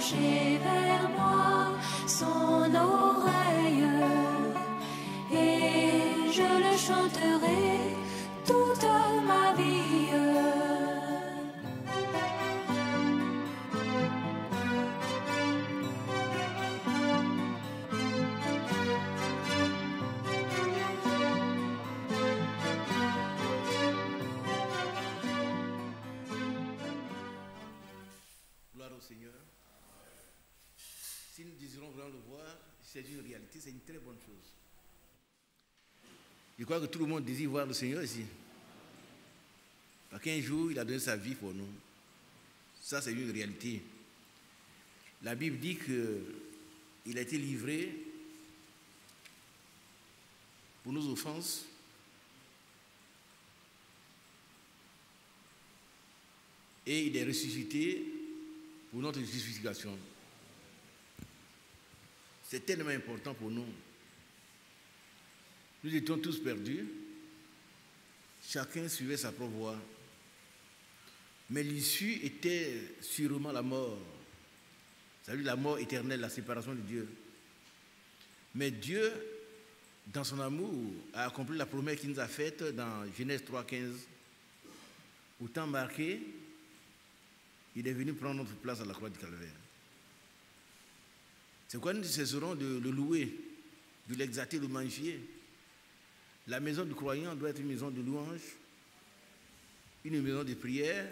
pencher vers moi son oreille, et je le chanterai toute ma vie. Si nous désirons vraiment le voir, c'est une réalité, c'est une très bonne chose. Je crois que tout le monde désire voir le Seigneur ici. Parce qu'un jour, il a donné sa vie pour nous. Ça, c'est une réalité. La Bible dit qu'il a été livré pour nos offenses. Et il est ressuscité pour notre justification. C'est tellement important pour nous. Nous étions tous perdus. Chacun suivait sa propre voie. Mais l'issue était sûrement la mort. C'est-à-dire la mort éternelle, la séparation de Dieu. Mais Dieu, dans son amour, a accompli la promesse qu'il nous a faite dans Genèse 3,15. Au temps marqué, il est venu prendre notre place à la croix du Calvaire. C'est quoi nous cesserons de le louer, de l'exalter, de le magnifier. La maison du croyant doit être une maison de louange, une maison de prière.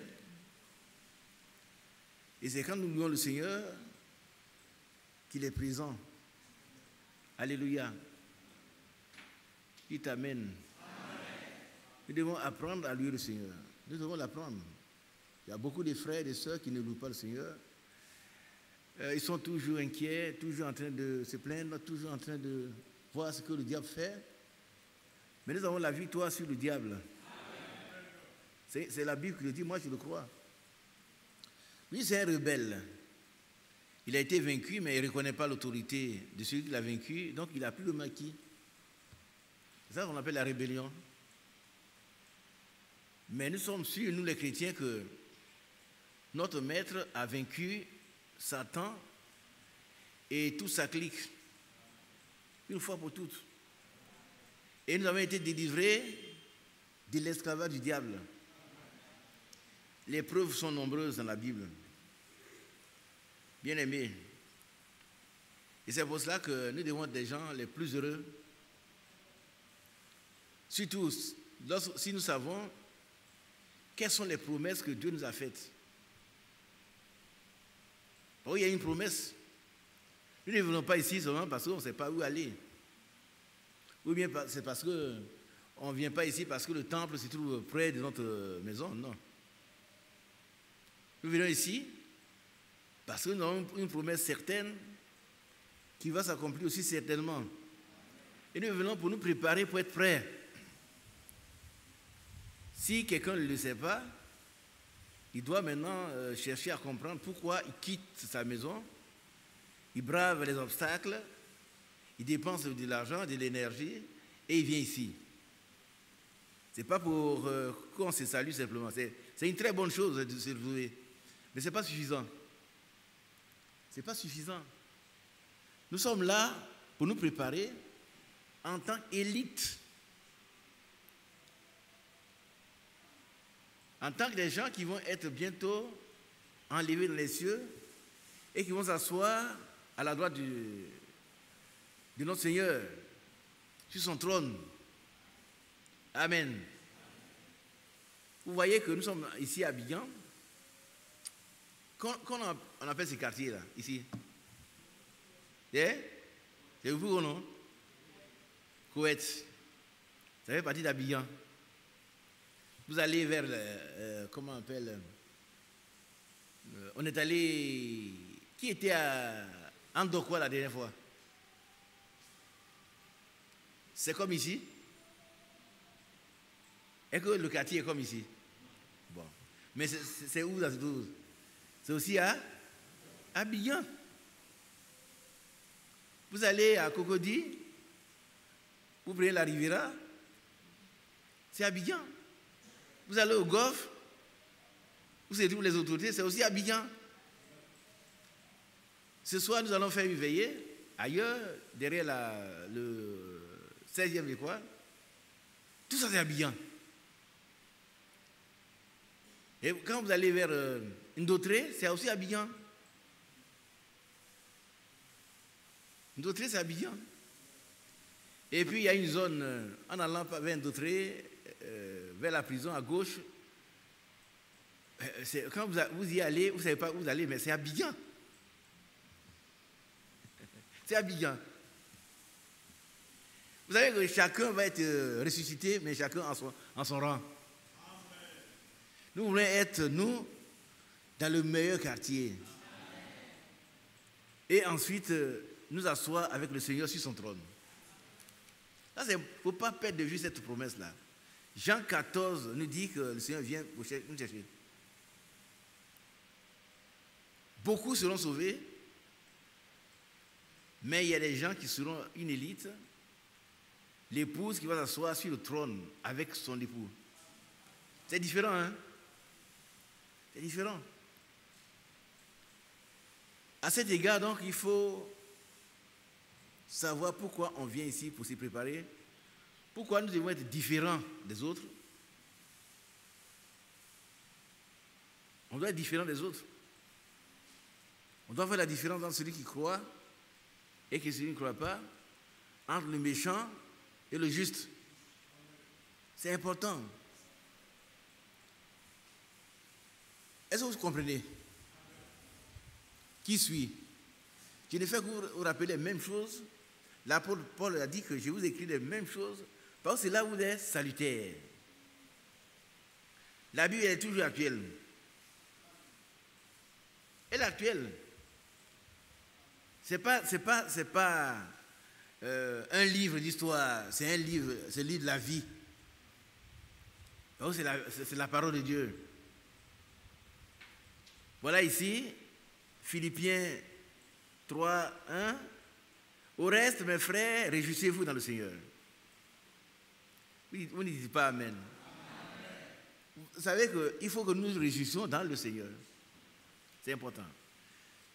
Et c'est quand nous louons le Seigneur qu'il est présent. Alléluia. Dites Amen. Nous devons apprendre à louer le Seigneur. Nous devons l'apprendre. Il y a beaucoup de frères et de sœurs qui ne louent pas le Seigneur. Ils sont toujours inquiets, toujours en train de se plaindre, toujours en train de voir ce que le diable fait. Mais nous avons la victoire sur le diable. C'est la Bible qui le dit, moi je le crois. Lui, c'est un rebelle. Il a été vaincu, mais il ne reconnaît pas l'autorité de celui qui l'a vaincu, donc il n'a plus le maquis. C'est ça qu'on appelle la rébellion. Mais nous sommes sûrs, nous les chrétiens, que notre maître a vaincu Satan et toute sa clique, une fois pour toutes. Et nous avons été délivrés de l'esclavage du diable. Les preuves sont nombreuses dans la Bible. Bien-aimés. Et c'est pour cela que nous devons être des gens les plus heureux. Surtout si nous savons quelles sont les promesses que Dieu nous a faites. Oh, il y a une promesse. Nous ne venons pas ici seulement parce qu'on ne sait pas où aller. Ou bien c'est parce qu'on ne vient pas ici parce que le temple se trouve près de notre maison. Non. Nous venons ici parce que nous avons une promesse certaine qui va s'accomplir aussi certainement. Et nous venons pour nous préparer pour être prêts. Si quelqu'un ne le sait pas, il doit maintenant chercher à comprendre pourquoi il quitte sa maison, il brave les obstacles, il dépense de l'argent, de l'énergie, et il vient ici. Ce n'est pas pour qu'on se salue simplement. C'est une très bonne chose de se louer, mais ce n'est pas suffisant. Ce n'est pas suffisant. Nous sommes là pour nous préparer en tant qu'élite. En tant que des gens qui vont être bientôt enlevés dans les cieux et qui vont s'asseoir à la droite de notre Seigneur, sur son trône. Amen. Vous voyez que nous sommes ici à Abidjan. Qu'on appelle ces quartiers-là, ici? C'est vous ou non? Koweït. Ça fait partie d'Abidjan. Vous allez vers, comment on appelle, on est allé, qui était à Andokwa la dernière fois? C'est comme ici? Est-ce que le quartier est comme ici? Bon. Mais c'est où dans cette chose? C'est aussi à Abidjan. Vous allez à Cocody, vous prenez la Riviera, c'est Abidjan. Vous allez au Golfe, où se trouvent les autorités, c'est aussi Abidjan. Ce soir, nous allons faire une veillée ailleurs, derrière le 16e je crois. Tout ça, c'est habillant. Et quand vous allez vers Ndotré, c'est aussi habillant. Ndotré, c'est habillant. Et puis, il y a une zone, en allant vers Ndotré, vers la prison, à gauche. Quand vous y allez, vous ne savez pas où vous allez, mais c'est habillant. C'est habillant. Vous savez que chacun va être ressuscité, mais chacun en son rang. Nous voulons être, nous, dans le meilleur quartier. Et ensuite, nous asseoir avec le Seigneur sur son trône. Il ne faut pas perdre de vue cette promesse-là. Jean 14 nous dit que le Seigneur vient nous chercher. Beaucoup seront sauvés, mais il y a des gens qui seront une élite, l'épouse qui va s'asseoir sur le trône avec son époux. C'est différent, hein? C'est différent. À cet égard, donc, il faut savoir pourquoi on vient ici pour s'y préparer, pourquoi nous devons être différents des autres. On doit être différents des autres. On doit faire la différence entre celui qui croit et celui qui ne croit pas, entre le méchant et le juste. C'est important. Est-ce que vous comprenez? Qui suis? Je ne fais que vous rappeler les mêmes choses. L'apôtre Paul a dit que je vous écris les mêmes choses parce que c'est là où vous êtes salutaire. La Bible est toujours actuelle. Elle est actuelle. C'est pas un livre d'histoire, c'est un livre, c'est le livre de la vie. Donc c'est la parole de Dieu. Voilà ici, Philippiens 3, 1. Au reste, mes frères, réjouissez-vous dans le Seigneur. Vous ne dites pas Amen. Vous savez qu'il faut que nous nous réjouissions dans le Seigneur. C'est important.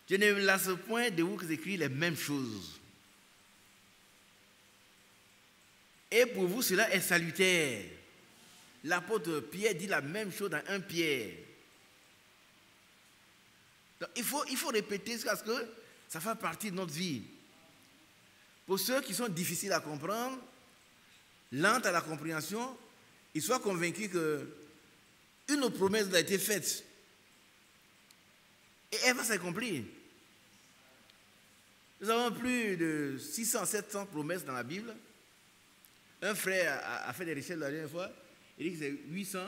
Je ne me lasse point de vous écrire les mêmes choses. Et pour vous, cela est salutaire. L'apôtre Pierre dit la même chose dans 1 Pierre. Donc, il faut répéter parce que ça fait partie de notre vie. Pour ceux qui sont difficiles à comprendre, lents à la compréhension, ils soient convaincus qu'une promesse a été faite. Et elle va s'accomplir. Nous avons plus de 600, 700 promesses dans la Bible. Un frère a fait des recherches la dernière fois. Il dit que c'est 800.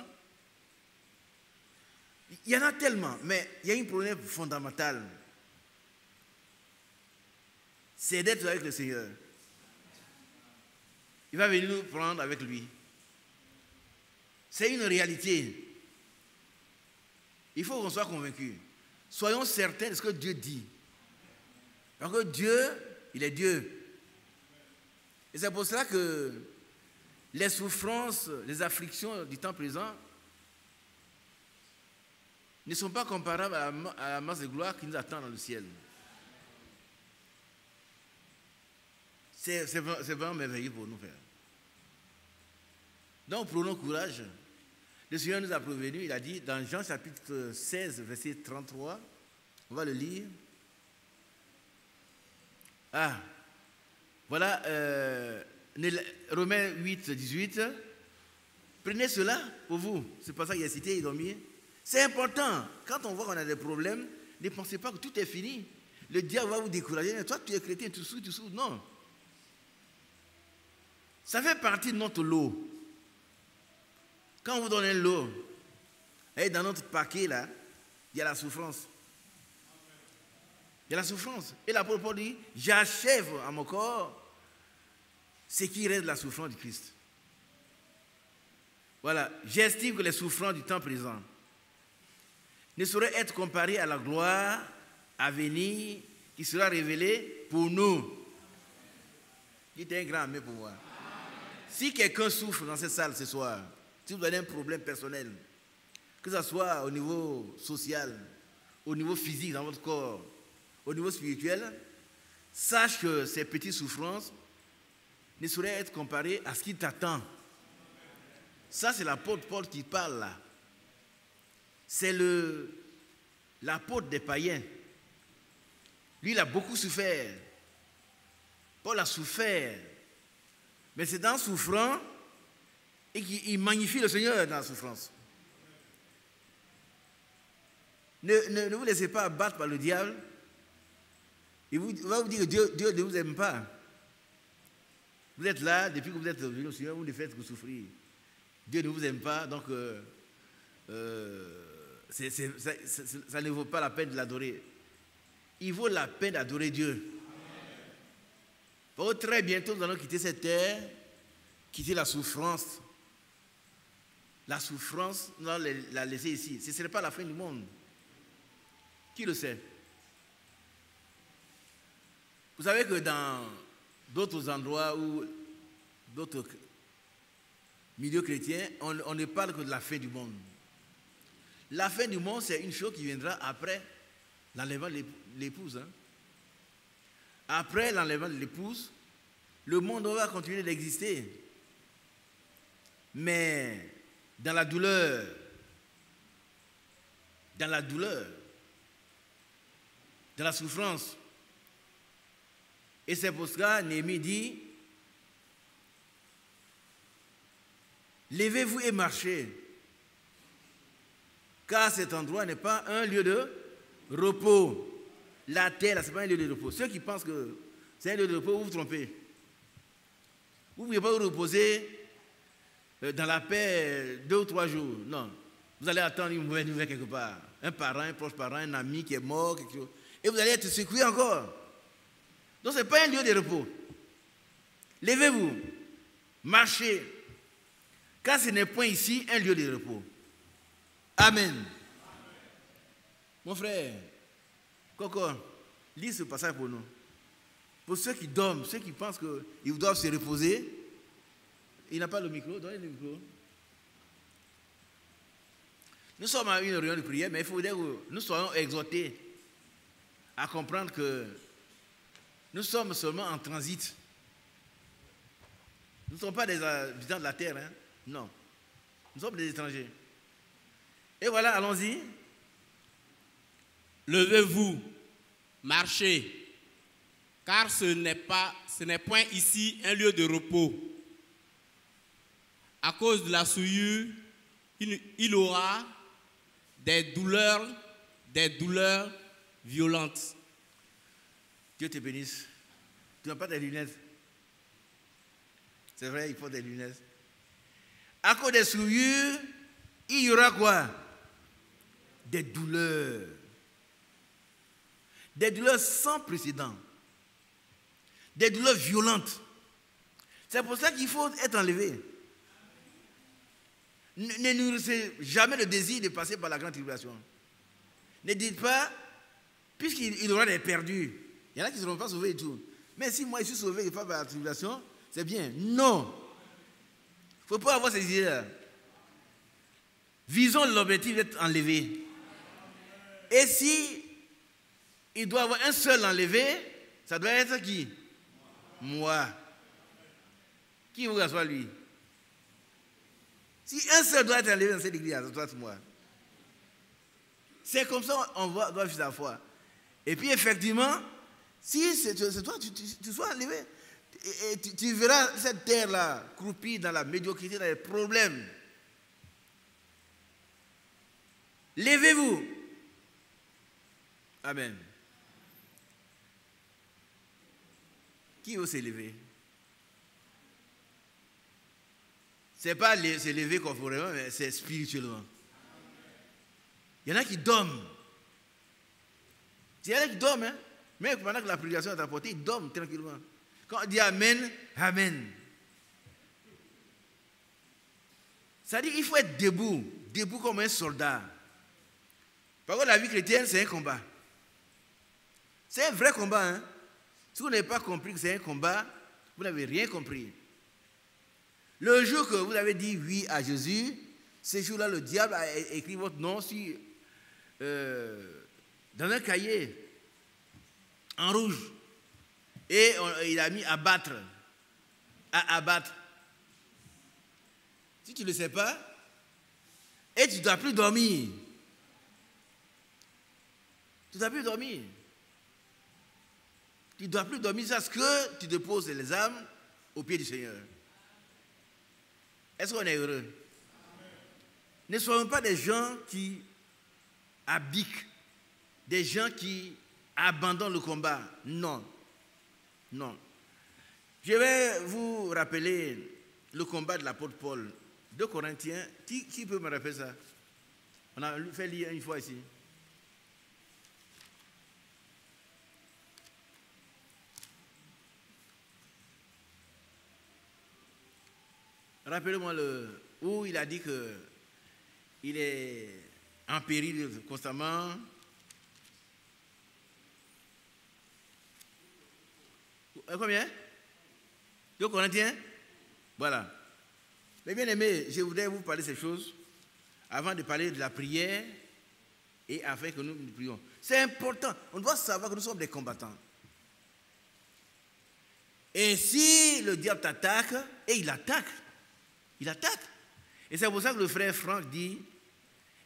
Il y en a tellement, mais il y a une promesse fondamentale. C'est d'être avec le Seigneur. Il va venir nous prendre avec lui. C'est une réalité. Il faut qu'on soit convaincu. Soyons certains de ce que Dieu dit. Parce que Dieu, il est Dieu. Et c'est pour cela que les souffrances, les afflictions du temps présent ne sont pas comparables à la masse de gloire qui nous attend dans le ciel. C'est vraiment merveilleux pour nous faire. Donc, prenons courage. Le Seigneur nous a prévenus, il a dit dans Jean chapitre 16, verset 33, on va le lire. Ah, voilà, Romains 8, 18. Prenez cela pour vous. C'est pas ça qu'il a cité, ils ont mis. C'est important. Quand on voit qu'on a des problèmes, ne pensez pas que tout est fini. Le diable va vous décourager. Mais toi, tu es chrétien, tu souffres. Non. Ça fait partie de notre lot. Quand on vous donne un lot, et dans notre paquet, là, il y a la souffrance. Il y a la souffrance. Et l'apôtre Paul dit, j'achève à mon corps ce qui reste de la souffrance du Christ. Voilà. J'estime que les souffrances du temps présent ne sauraient être comparées à la gloire à venir qui sera révélée pour nous. Dites un grand amen pour moi. Si quelqu'un souffre dans cette salle ce soir, si vous avez un problème personnel, que ce soit au niveau social, au niveau physique dans votre corps, au niveau spirituel, sache que ces petites souffrances ne sauraient être comparées à ce qui t'attend. Ça, c'est l'apôtre Paul qui parle là. C'est l'apôtre des païens. Lui, il a beaucoup souffert. Paul a souffert. Mais c'est en souffrant et qu'il magnifie le Seigneur dans la souffrance. Ne vous laissez pas abattre par le diable. Il va vous dire que Dieu ne vous aime pas. Vous êtes là, depuis que vous êtes venu au Seigneur, vous ne faites que souffrir. Dieu ne vous aime pas, donc ça ne vaut pas la peine de l'adorer. Il vaut la peine d'adorer Dieu. Très bientôt, nous allons quitter cette terre, quitter la souffrance. La souffrance, nous allons la laisser ici. Ce ne serait pas la fin du monde. Qui le sait? Vous savez que dans d'autres endroits ou d'autres milieux chrétiens, on ne parle que de la fin du monde. La fin du monde, c'est une chose qui viendra après l'enlèvement de l'épouse. Hein. Après l'enlèvement de l'épouse, le monde va continuer d'exister. Mais dans la douleur, dans la souffrance. Et c'est pour cela, Néhémie dit, levez-vous et marchez, car cet endroit n'est pas un lieu de repos. La terre, ce n'est pas un lieu de repos. Ceux qui pensent que c'est un lieu de repos, vous vous trompez. Vous ne pouvez pas vous reposer dans la paix 2 ou 3 jours. Non. Vous allez attendre une mauvaise nouvelle quelque part. Un parent, un proche parent, un ami qui est mort, quelque chose. Et vous allez être secoué encore. Donc ce n'est pas un lieu de repos. Levez-vous, marchez, car ce n'est point ici un lieu de repos. Amen. Amen. Mon frère, Coco, lis ce passage pour nous. Pour ceux qui dorment, ceux qui pensent qu'ils doivent se reposer, il n'a pas le micro, donnez le micro. Nous sommes à une réunion de prière, mais il faudrait que nous soyons exhortés à comprendre que nous sommes seulement en transit. Nous ne sommes pas des habitants de la terre, hein? Non. Nous sommes des étrangers. Et voilà, allons-y. Levez-vous, marchez, car ce n'est point ici un lieu de repos. À cause de la souillure, il aura des douleurs violentes. Dieu te bénisse. Tu n'as pas des lunettes. C'est vrai, il faut des lunettes. À cause des souillures, il y aura quoi? Des douleurs. Des douleurs sans précédent. Des douleurs violentes. C'est pour ça qu'il faut être enlevé. Ne nourrissez jamais le désir de passer par la grande tribulation. Ne dites pas, puisqu'il y aura des perdus. Il y en a qui ne seront pas sauvés et tout. Mais si moi je suis sauvé et pas par la tribulation, c'est bien. Non. Il ne faut pas avoir ces idées-là. Visons l'objectif d'être enlevé. Et si il doit y avoir un seul enlevé, ça doit être qui? Moi. Qui vous reçoit lui? Si un seul doit être enlevé dans cette église, ça doit être moi. C'est comme ça qu'on doit vivre la foi. Et puis effectivement, si c'est toi, tu sois enlevé, et tu verras cette terre-là croupie dans la médiocrité, dans les problèmes. Levez-vous. Amen. Qui veut s'élever? Ce n'est pas s'élever corporellement, mais c'est spirituellement. Il y en a qui dorment. Il y en a qui dorment, hein? Mais pendant que la prédication est apportée, ils dorment tranquillement. Quand on dit Amen, Amen. Ça dit qu'il faut être debout, debout comme un soldat. Par contre, la vie chrétienne, c'est un combat. C'est un vrai combat. Hein? Si vous n'avez pas compris que c'est un combat, vous n'avez rien compris. Le jour que vous avez dit oui à Jésus, ce jour-là, le diable a écrit votre nom dans un cahier. en rouge. Et il a mis abattre. À abattre. Si tu ne le sais pas, et tu ne dois plus dormir. Tu ne dois plus dormir. Tu ne dois plus dormir jusqu'à ce que tu déposes les âmes au pied du Seigneur. Est-ce qu'on est heureux? Ne soyons pas des gens qui abdiquent, des gens qui abandonnent le combat. Non. Non. Je vais vous rappeler le combat de l'apôtre Paul. 2 Corinthiens. Qui peut me rappeler ça? On a fait lire une fois ici. Rappelez-moi où il a dit qu'il est en péril constamment. Combien? 2 Corinthiens? Voilà. Mais bien aimés, je voudrais vous parler de ces choses avant de parler de la prière et afin que nous prions. C'est important. On doit savoir que nous sommes des combattants. Et si le diable t'attaque, et il attaque. Et c'est pour ça que le frère Franck dit,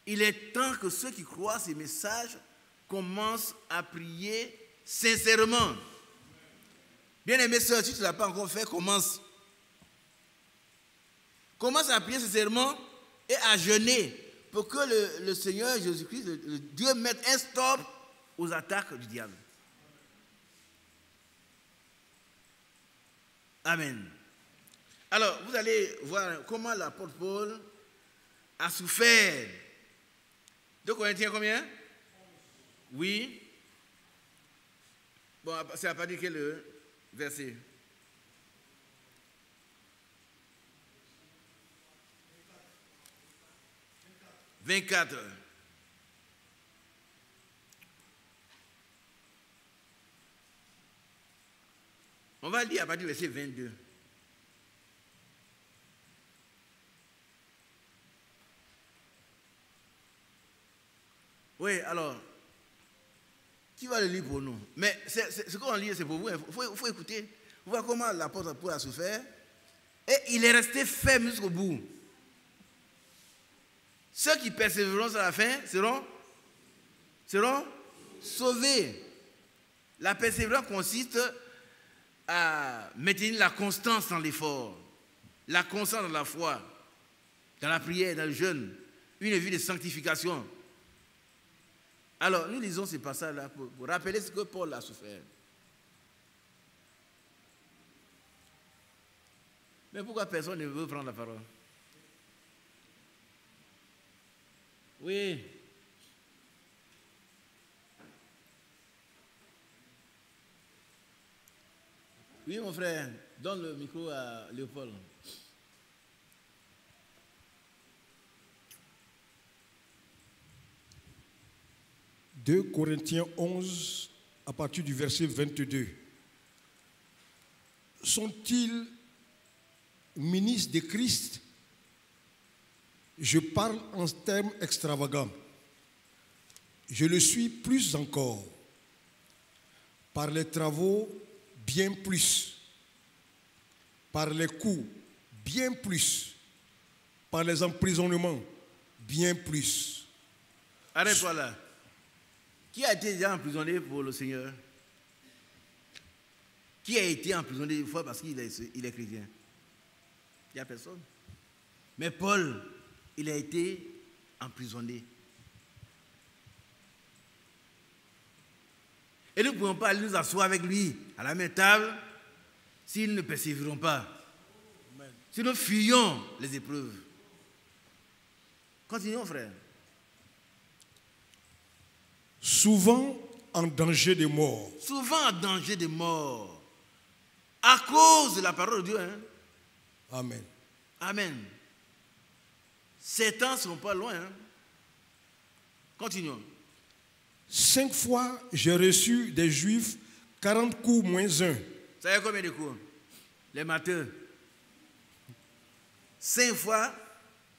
il est temps que ceux qui croient ces messages commencent à prier sincèrement. Bien aimé sœur, si tu ne l'as pas encore fait, commence. Commence à prier sincèrement et à jeûner pour que le Seigneur Jésus-Christ, le Dieu, mette un stop aux attaques du diable. Amen. Alors, vous allez voir comment l'apôtre Paul a souffert. 2 Corinthiens combien? Oui. Bon, c'est à partir de quel verset? 24. On va lire à partir du verset 22. Oui, alors, qui va le lire pour nous? Mais ce qu'on lit, c'est pour vous. Il faut écouter. Vous voyez comment l'apôtre Paul a souffert. Et il est resté ferme jusqu'au bout. Ceux qui persévéreront à la fin seront sauvés. La persévérance consiste à maintenir la constance dans l'effort, la constance dans la foi, dans la prière, dans le jeûne, une vie de sanctification. Alors, nous lisons ces passages-là pour rappeler ce que Paul a souffert. Mais pourquoi personne ne veut prendre la parole? Oui. Oui, mon frère, donne le micro à Léopold. « 2 Corinthiens 11, à partir du verset 22. Sont-ils ministres de Christ? Je parle en termes extravagants. Je le suis plus encore. Par les travaux, bien plus. Par les coups, bien plus. Par les emprisonnements, bien plus. » Arrête-toi là. Qui a été déjà emprisonné pour le Seigneur? Qui a été emprisonné une fois parce qu'il est chrétien? Il n'y a personne. Mais Paul, il a été emprisonné. Et nous ne pouvons pas aller nous asseoir avec lui à la même table s'ils ne persévéreront pas. Si nous fuyons les épreuves. Continuons, frère. Souvent en danger de mort. Souvent en danger de mort. À cause de la parole de Dieu. Hein? Amen. Amen. Ces temps ne sont pas loin. Hein? Continuons. 5 fois, j'ai reçu des Juifs 40 coups moins 1. Ça y est combien de coups? Les matheux. 5 fois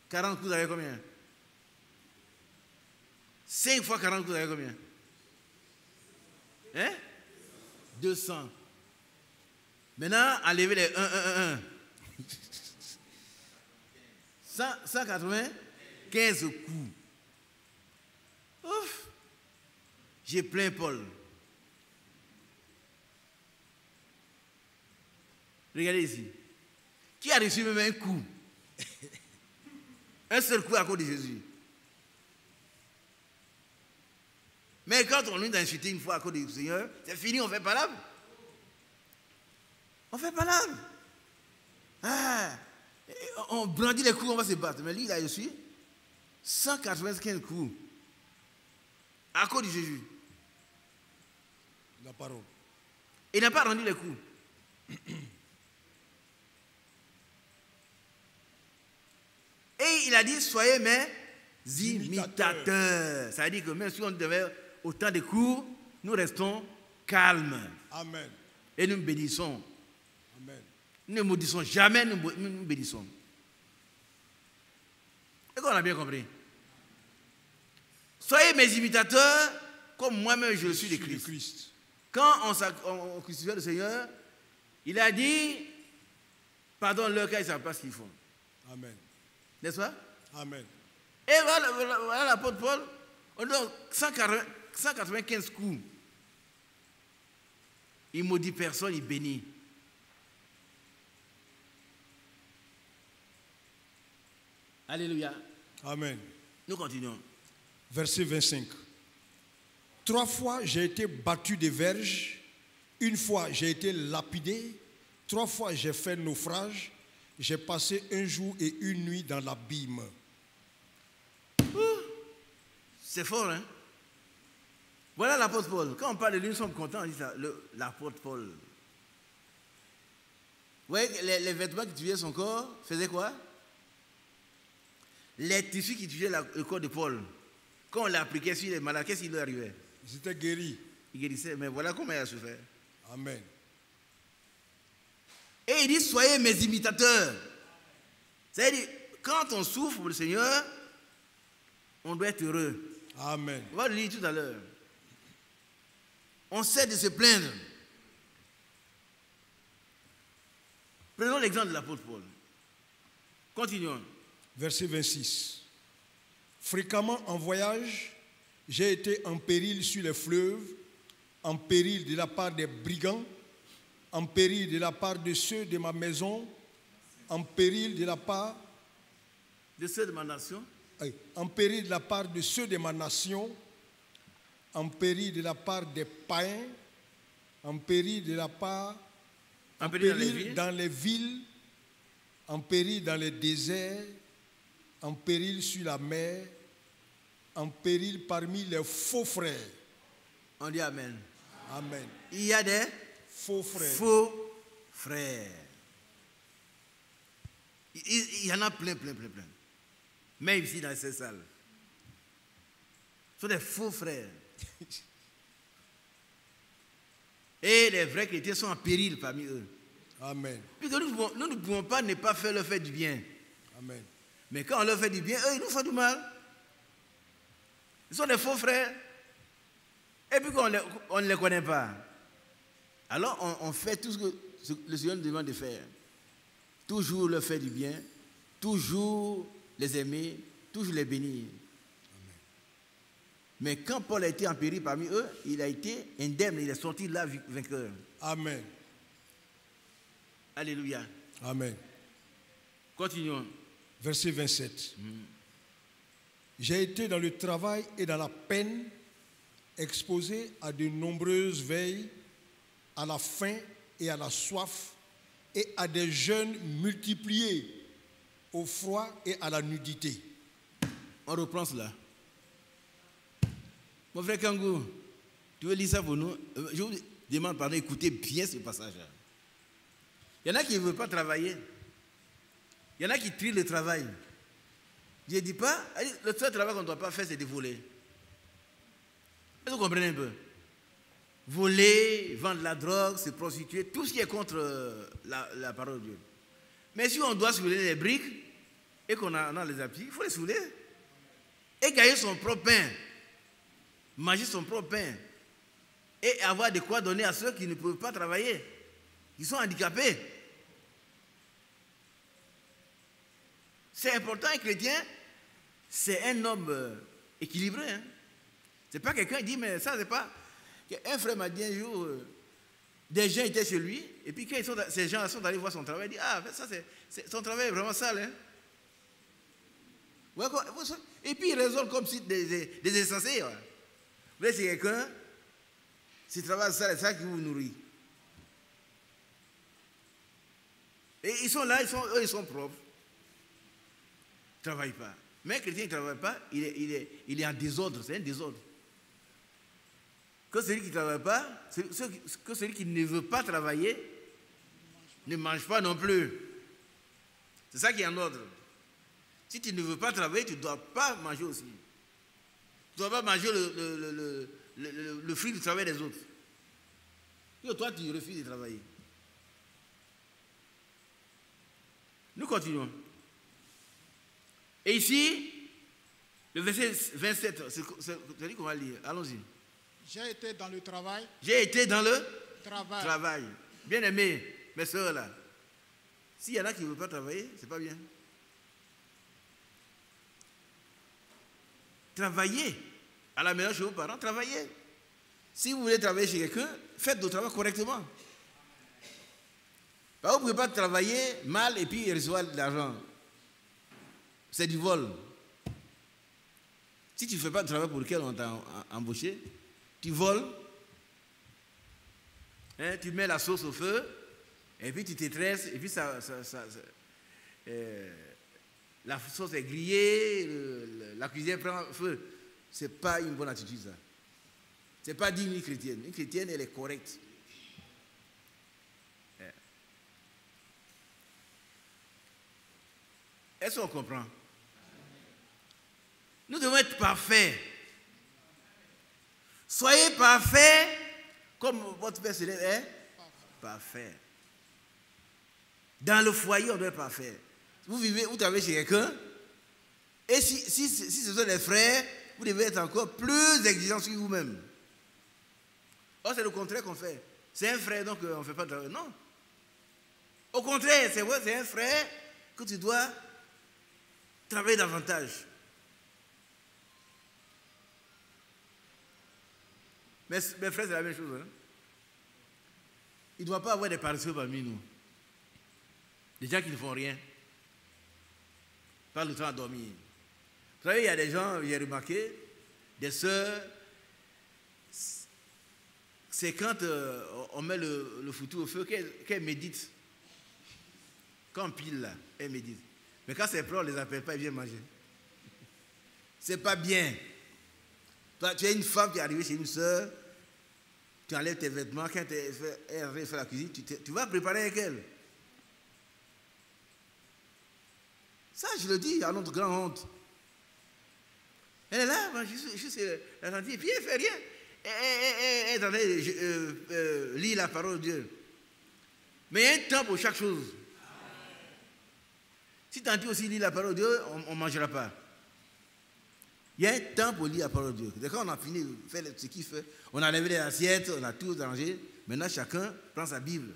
40 coups, ça y est combien? 5 fois 40 coups, ça y est combien? Hein? 200. Maintenant, enlevez les 1. 195 coups. Ouf. J'ai plein Paul. Regardez ici. Qui a reçu même un coup? Un seul coup à cause de Jésus. Mais quand on nous a insulté une fois à cause du Seigneur, c'est fini, on fait palabre. On fait palabre. Ah, on brandit les coups, on va se battre. Mais lui, il a reçu 195 coups à cause de Jésus. La parole. Il n'a pas rendu les coups. Et il a dit, soyez mes imitateurs. Ça veut dire que même si on devait autant de coups, nous restons calmes. Amen. Et nous bénissons. Amen. Nous ne maudissons jamais, nous bénissons. Et qu'on a bien compris. Soyez mes imitateurs, comme moi-même je suis de Christ. Quand on crucifiait le Seigneur, il a dit, pardonne-leur car ils ne savent pas ce qu'ils font. Amen. N'est-ce pas? Amen. Et voilà l'apôtre Paul, on donne 195 coups. Il ne maudit personne, il bénit. Alléluia. Amen. Nous continuons. Verset 25. 3 fois j'ai été battu des verges, 1 fois j'ai été lapidé, 3 fois j'ai fait naufrage, j'ai passé 1 jour et 1 nuit dans l'abîme. C'est fort, hein? Voilà l'apôtre Paul. Quand on parle de lui, nous sommes contents, on dit ça, l'apôtre Paul. Vous voyez, les vêtements qui tuaient son corps faisaient quoi? Les tissus qui tuaient le corps de Paul, quand on l'appliquait sur les malades, qu'est-ce qui lui arrivait? Ils étaient guéris. Il guérissait, mais voilà comment il a souffert. Amen. Et il dit, soyez mes imitateurs. C'est-à-dire, quand on souffre pour le Seigneur, on doit être heureux. Amen. On va le lire tout à l'heure. On sait de se plaindre. Prenons l'exemple de l'apôtre Paul. Continuons. Verset 26. Fréquemment en voyage, j'ai été en péril sur les fleuves, en péril de la part des brigands, en péril de la part de ceux de ma maison, en péril de la part de ceux de ma nation, en péril de la part de ceux de ma nation, en péril de la part des païens, en péril de la part, en péril dans les villes, en péril dans les déserts, en péril sur la mer, en péril parmi les faux frères. On dit Amen. Amen. Il y a des faux frères. Faux frères. Il y en a plein. Même ici dans ces salles. Ce sont des faux frères. Et les vrais chrétiens sont en péril parmi eux. Amen. Puisque nous ne pouvons pas ne pas faire leur faire du bien. Amen. Mais quand on leur fait du bien, eux, ils nous font du mal. Ils sont des faux frères. Et puis qu'on ne les connaît pas. Alors on fait tout ce que le Seigneur nous demande de faire. Toujours leur faire du bien. Toujours les aimer. Toujours les bénir. Amen. Mais quand Paul a été en péril parmi eux, il a été indemne. Il est sorti là vainqueur. Amen. Alléluia. Amen. Continuons. Verset 27. J'ai été dans le travail et dans la peine, exposé à de nombreuses veilles, à la faim et à la soif, et à des jeûnes multipliés, au froid et à la nudité. On reprend cela. Mon frère Kangou, tu veux lire ça pour nous? Je vous demande pardon, écoutez bien ce passage-là. Il y en a qui ne veulent pas travailler. Il y en a qui trient le travail. Je ne dis pas, le seul travail qu'on ne doit pas faire, c'est de voler. Est-ce que vous comprenez un peu? Voler, vendre la drogue, se prostituer, tout ce qui est contre la parole de Dieu. Mais si on doit soulever les briques et qu'on a les appuis, il faut les soulever. Et gagner son propre pain. Manger son propre pain. et avoir de quoi donner à ceux qui ne peuvent pas travailler, qui sont handicapés. C'est important, un chrétien, c'est un homme équilibré. Hein. C'est pas quelqu'un qui dit, mais ça, c'est pas... Un frère m'a dit un jour, des gens étaient chez lui, et puis quand ces gens sont allés voir son travail, il dit, ah, ça, son travail est vraiment sale. Hein. Et puis il raisonne comme si des insensés. Ouais. Vous voyez, c'est quelqu'un, s'il travaille sale, c'est ça qui vous nourrit. Et ils sont là, eux, ils sont propres. Ils ne travaillent pas. Mais un chrétien qui ne travaille pas, il est en désordre, c'est un désordre. Que celui qui ne travaille pas, que celui qui ne veut pas travailler, ne mange pas non plus. C'est ça qui est en ordre. Si tu ne veux pas travailler, tu ne dois pas manger aussi. Tu ne dois pas manger le fruit du travail des autres. Et toi, tu refuses de travailler. Nous continuons. Et ici, le verset 27, c'est lui qu'on va lire. Allons-y. J'ai été dans le travail. J'ai été dans le travail. Bien aimé, mes soeurs là. S'il y en a qui ne veulent pas travailler, c'est pas bien. Travaillez. À la maison chez vos parents, travaillez. Si vous voulez travailler chez quelqu'un, faites le travail correctement. Vous ne pouvez pas travailler mal et puis recevoir de l'argent. C'est du vol. Si tu ne fais pas le travail pour lequel on t'a embauché, tu voles, hein, tu mets la sauce au feu, et puis tu te tresses, et puis la sauce est grillée, la cuisine prend feu. Ce n'est pas une bonne attitude, ça. Ce n'est pas digne d'une chrétienne. Une chrétienne, elle est correcte. Est-ce qu'on comprend? Nous devons être parfaits. Soyez parfaits comme votre Père Céleste est parfait. Dans le foyer, on doit être parfait. Vous vivez, vous travaillez chez quelqu'un, et si ce sont des frères, vous devez être encore plus exigeant sur vous-même. Or, c'est le contraire qu'on fait. C'est un frère, donc on ne fait pas de travail. Non. Au contraire, c'est vrai, c'est un frère que tu dois travailler davantage. Mais mes frères, c'est la même chose. Hein? Il ne doit pas avoir des paresseux parmi nous. Des gens qui ne font rien. Pas le temps à dormir. Vous savez, il y a des gens, j'ai remarqué, des sœurs, c'est quand on met le foutu au feu qu'elles méditent. Quand on pile là, elles méditent. Mais quand c'est prêt, on ne les appelle pas, ils viennent manger. C'est pas bien. Toi, tu es une femme qui est arrivée chez une sœur, tu enlèves tes vêtements, quand elle fait la cuisine, tu vas préparer avec elle. Ça, je le dis à notre grande honte. Elle est là, juste la tante, et puis elle ne fait rien. Elle est en train de lire la parole de Dieu. Mais il y a un temps pour chaque chose. Si tante aussi lit la parole de Dieu, on ne mangera pas. Il y a un temps pour lire la parole de Dieu. Dès qu'on a fini de faire ce qu'il fait, on a levé les assiettes, on a tout arrangé. Maintenant, chacun prend sa Bible.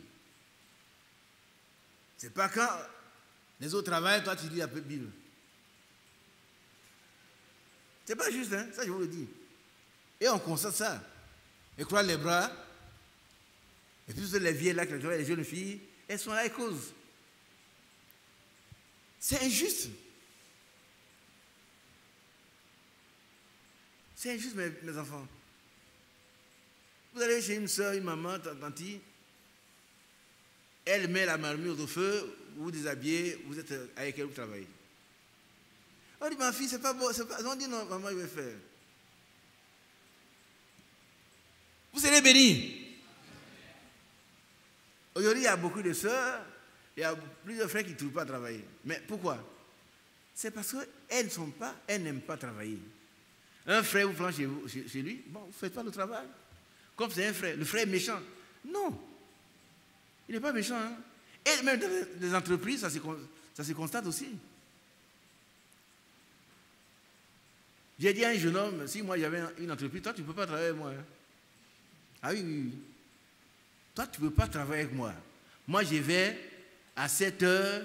Ce n'est pas quand les autres travaillent, toi tu lis la Bible. C'est pas juste, hein? Ça je vous le dis. Et on constate ça. Et croise les bras. Et puis les vieilles là, les jeunes filles, elles sont là et causent. C'est injuste. C'est injuste, mes enfants. Vous allez chez une soeur, une maman, tante, elle met la marmite au feu, vous vous déshabillez, vous êtes avec elle, vous travaillez. On dit, ma fille, c'est pas beau. On dit, non, maman, il va faire. Vous serez bénis. Aujourd'hui, il y a beaucoup de sœurs, il y a plusieurs frères qui ne trouvent pas à travailler. Mais pourquoi? C'est parce qu'elles n'aiment pas travailler. Un frère vous prend chez lui, bon, vous ne faites pas le travail. Comme c'est un frère, le frère est méchant. Non, il n'est pas méchant. Hein? Et même dans les entreprises, ça se constate aussi. J'ai dit à un jeune homme, si moi j'avais une entreprise, toi tu ne peux pas travailler avec moi. Hein? Ah oui, oui, oui. Toi, tu ne peux pas travailler avec moi. Moi, je vais à 7 heures,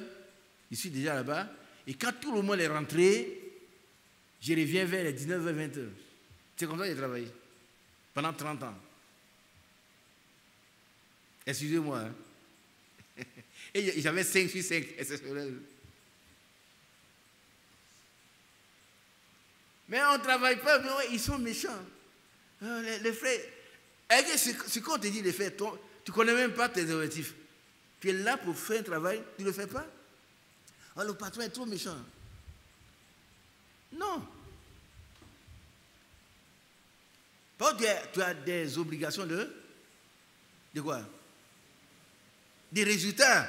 je suis déjà là-bas, et quand tout le monde est rentré, je reviens vers les 19h, 20h. C'est comme ça que j'ai travaillé, pendant 30 ans. Excusez-moi. Hein. Et j'avais 5 sur 5 exceptionnels. Mais on ne travaille pas, mais ouais, ils sont méchants. Les frères, ce qu'on te dit de faire, tu ne connais même pas tes objectifs. Tu es là pour faire un travail, tu ne le fais pas. Oh, le patron est trop méchant. Non. Tu as des obligations de quoi? Des résultats.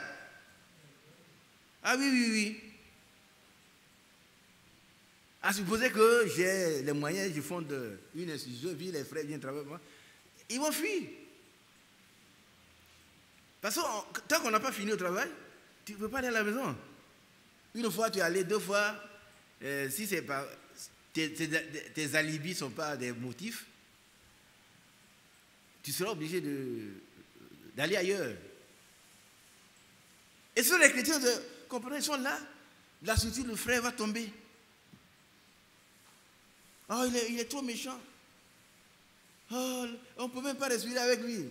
Ah oui, oui, oui. À supposer que j'ai les moyens, je fonde une institution, puis les frères viennent travailler avec moi, ils vont fuir. Parce que tant qu'on n'a pas fini au travail, tu ne peux pas aller à la maison. Une fois, tu es allé, 2 fois, si c'est pas, tes alibis ne sont pas des motifs, tu seras obligé d'aller ailleurs. Et sur les chrétiens, comprenez, ils sont là, la structure, le frère va tomber. Oh, il est trop méchant. Oh, on ne peut même pas respirer avec lui.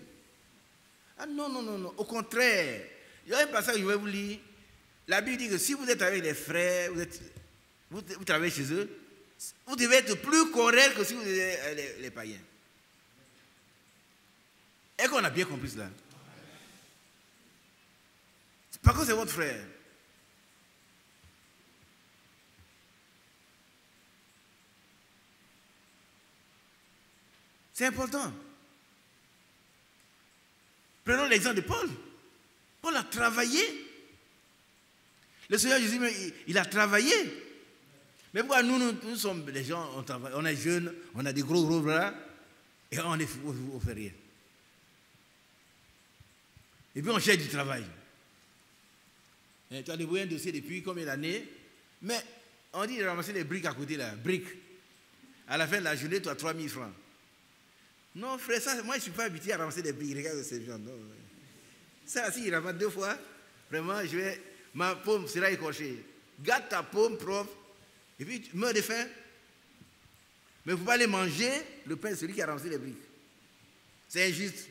Ah non, non, non, non. Au contraire, il y a un passage que je vais vous lire. La Bible dit que si vous êtes avec les frères, vous travaillez chez eux, vous devez être plus correct que si vous êtes les païens. Est-ce qu'on a bien compris cela? Par contre, c'est votre frère. C'est important. Prenons l'exemple de Paul. Paul a travaillé. Le Seigneur Jésus, il a travaillé. Mais pourquoi nous sommes des gens, on travaille, on est jeunes, on a des gros bras, et on ne fait rien. Et puis on cherche du travail. Et tu as débrouillé un dossier depuis combien d'années? Mais on dit de ramasser les briques à côté là, briques. À la fin de la journée, tu as 3 000 francs. Non, frère, ça, moi je ne suis pas habitué à ramasser des briques. Regarde ces gens. Non. Ça, si il ramasse 2 fois, vraiment, ma paume sera écorchée. Garde ta paume propre, et puis tu meurs de faim. Mais il ne faut pas aller manger le pain de celui qui a ramassé les briques. C'est injuste.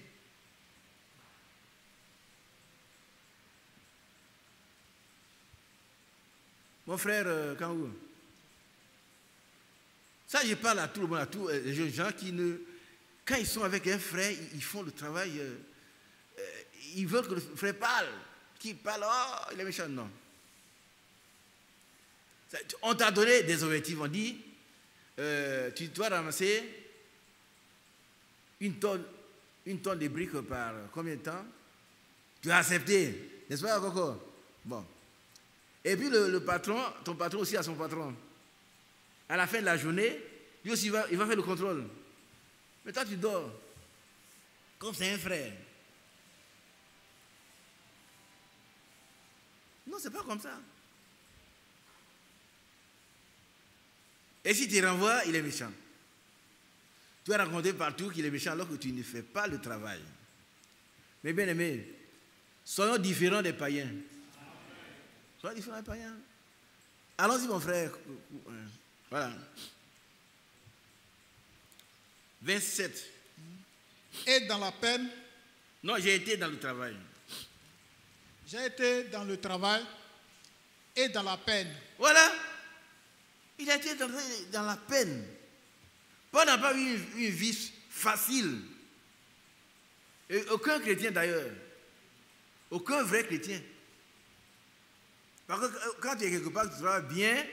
Mon frère Kangou, ça je parle à tout le monde, à tous les jeunes gens qui ne... Quand ils sont avec un frère, ils font le travail, ils veulent que le frère parle. Qu'il parle, oh, il est méchant, non. On t'a donné des objectifs, on dit, tu dois ramasser une tonne de briques par combien de temps? Tu as accepté, n'est-ce pas, Coco? Bon. Et puis le patron, ton patron aussi a son patron. À la fin de la journée, lui aussi il va faire le contrôle. Mais toi tu dors. Comme c'est un frère. Non, c'est pas comme ça. Et si tu renvoies, il est méchant. Tu vas raconter partout qu'il est méchant alors que tu ne fais pas le travail. Mais bien aimé, soyons différents des païens. Soyons différents des païens. Allons-y mon frère. Voilà. 27. Et dans la peine. Non, j'ai été dans le travail. J'ai été dans le travail et dans la peine. Voilà. Il a été dans la peine. Paul n'a pas eu une vie facile. Et aucun chrétien d'ailleurs. Aucun vrai chrétien. Parce que quand tu es quelque part, tu travailles bien,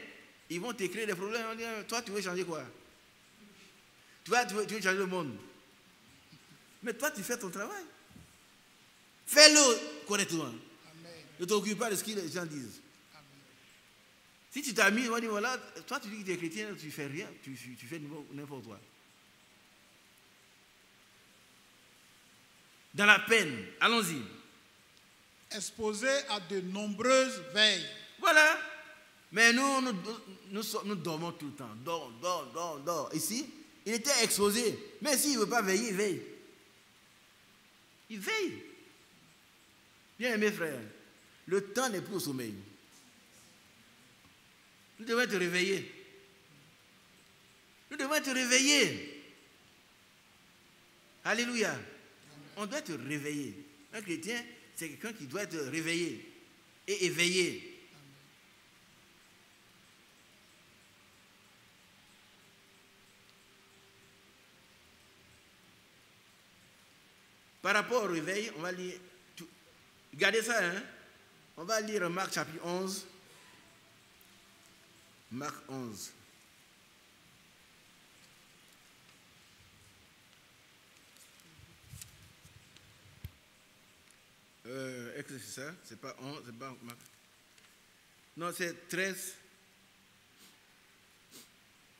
ils vont t'écrire des problèmes. On dit, toi, tu veux changer quoi? Tu veux changer le monde. Mais toi, tu fais ton travail. Fais-le correctement. Amen. Ne t'occupe pas de ce que les gens disent. Amen. Si tu t'as mis, on va dire, voilà, toi, tu dis que tu es chrétien, tu ne fais rien, tu fais n'importe quoi. Dans la peine, allons-y. Exposé à de nombreuses veilles. Voilà. Mais nous dormons tout le temps. Dors. Ici, il était exposé. Mais s'il ne veut pas veiller, il veille. Il veille. Bien aimé frère, le temps n'est plus au sommeil. Nous devons être réveillés. Nous devons être réveillés. Alléluia. On doit être réveillé. Un chrétien, c'est quelqu'un qui doit être réveillé et éveillé. Par rapport au réveil, on va lire. Regardez ça, hein? On va lire Marc chapitre 11. Marc 11. Est-ce que c'est ça? C'est pas 11, c'est pas Marc. Non, c'est 13.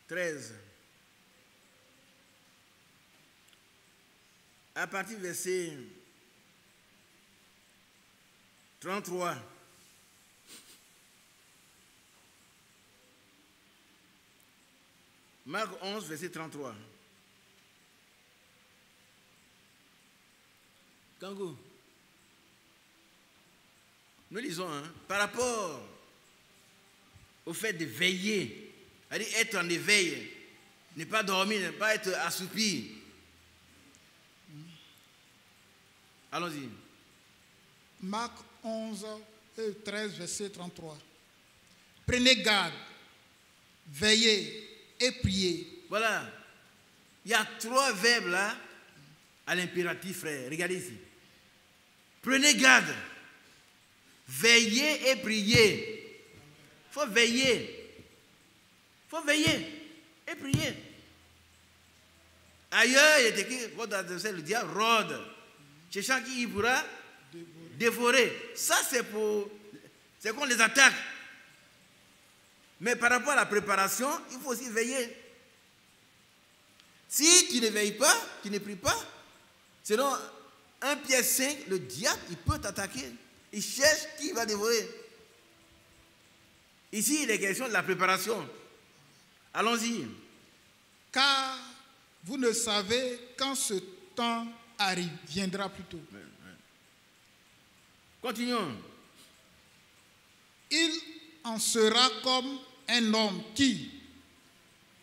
13. À partir du verset 33. Marc 11, verset 33. Kango. Nous lisons, hein, par rapport au fait de veiller, c'est-à-dire être en éveil, ne pas dormir, ne pas être assoupi. Allons-y. Marc 11, 13, verset 33. Prenez garde, veillez et priez. Voilà. Il y a 3 verbes là à l'impératif, frère. Regardez ici. Prenez garde, veillez et priez. Il faut veiller. Il faut veiller et prier. Ailleurs, il est écrit, votre adversaire, le diable, rôde, cherchant qui il pourra dévorer. Ça, c'est qu'on les attaque. Mais par rapport à la préparation, il faut aussi veiller. Si tu ne veilles pas, tu ne pries pas, selon 1 Pierre 5, le diable, il peut t'attaquer. Il cherche qui va dévorer. Ici, il est question de la préparation. Allons-y. Car vous ne savez quand ce temps viendra plus tôt. Continuons. Il en sera comme un homme qui,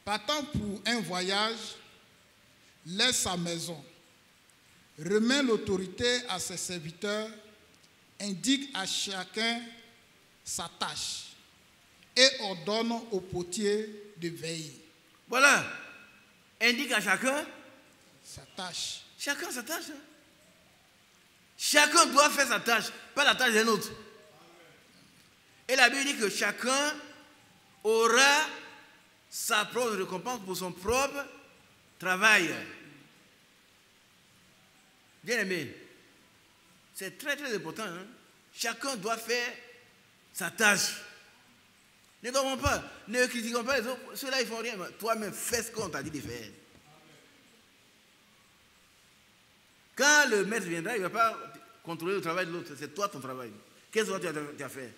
partant pour un voyage, laisse sa maison, remet l'autorité à ses serviteurs, indique à chacun sa tâche et ordonne au potier de veiller. Voilà. Indique à chacun sa tâche. Chacun sa tâche. Hein? Chacun doit faire sa tâche, pas la tâche d'un autre. Et la Bible dit que chacun aura sa propre récompense pour son propre travail. Bien aimé, c'est très très important. Hein? Chacun doit faire sa tâche. Ne dormons pas, ne critiquons pas les autres. Ceux-là, ils font rien. Toi-même, fais ce qu'on t'a dit de faire. Quand le maître viendra, il ne va pas contrôler le travail de l'autre. C'est toi ton travail. Qu'est-ce que tu as fait?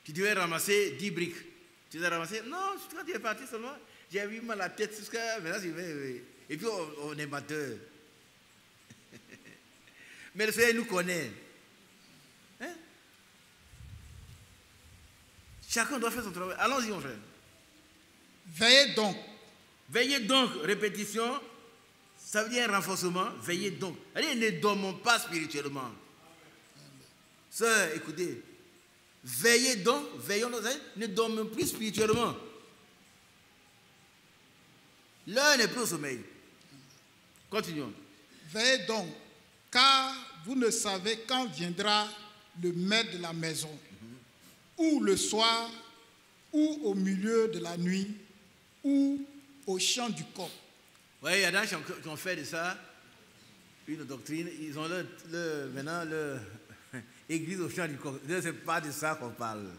Tu devais ramasser 10 briques. Tu les as ramassées? Non, quand tu es parti seulement, j'ai eu mal à la tête jusqu'à maintenant. Et puis on est batteur. Mais le Seigneur nous connaît. Hein? Chacun doit faire son travail. Allons-y, mon frère. Veillez donc. Veillez donc, répétition. Ça veut dire un renforcement. Veillez donc. Allez, ne dormons pas spirituellement. Sœur, écoutez. Veillez donc, veillons donc, ne dormons plus spirituellement. L'heure n'est plus au sommeil. Continuons. Veillez donc, car vous ne savez quand viendra le maître de la maison, ou le soir, ou au milieu de la nuit, ou au chant du coq. Oui, il y a des gens qui ont fait de ça une doctrine. Ils ont maintenant leur église au chant du coq. Ce n'est pas de ça qu'on parle.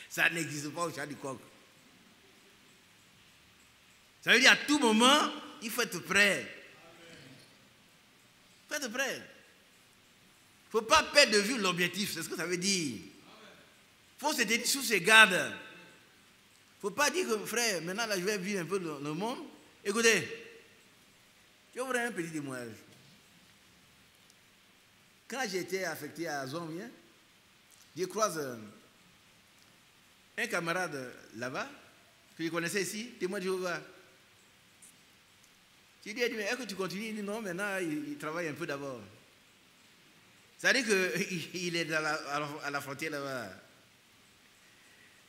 Ça n'existe pas au chant du coq. Ça veut dire à tout moment, il faut être prêt. Il faut être prêt. Il ne faut pas perdre de vue l'objectif, c'est ce que ça veut dire. Il faut se tenir sous ses gardes. Il ne faut pas dire que, frère, maintenant là, je vais vivre un peu le monde. Écoutez, Je vous donne un petit témoignage. Quand j'étais affecté à Zomien, je croise un camarade là-bas, que je connaissais ici, témoin de Jéhovah. Je lui ai dit, mais est-ce que tu continues? Il dit, non, maintenant, il travaille un peu d'abord. Ça veut dire qu'il est à la frontière là-bas.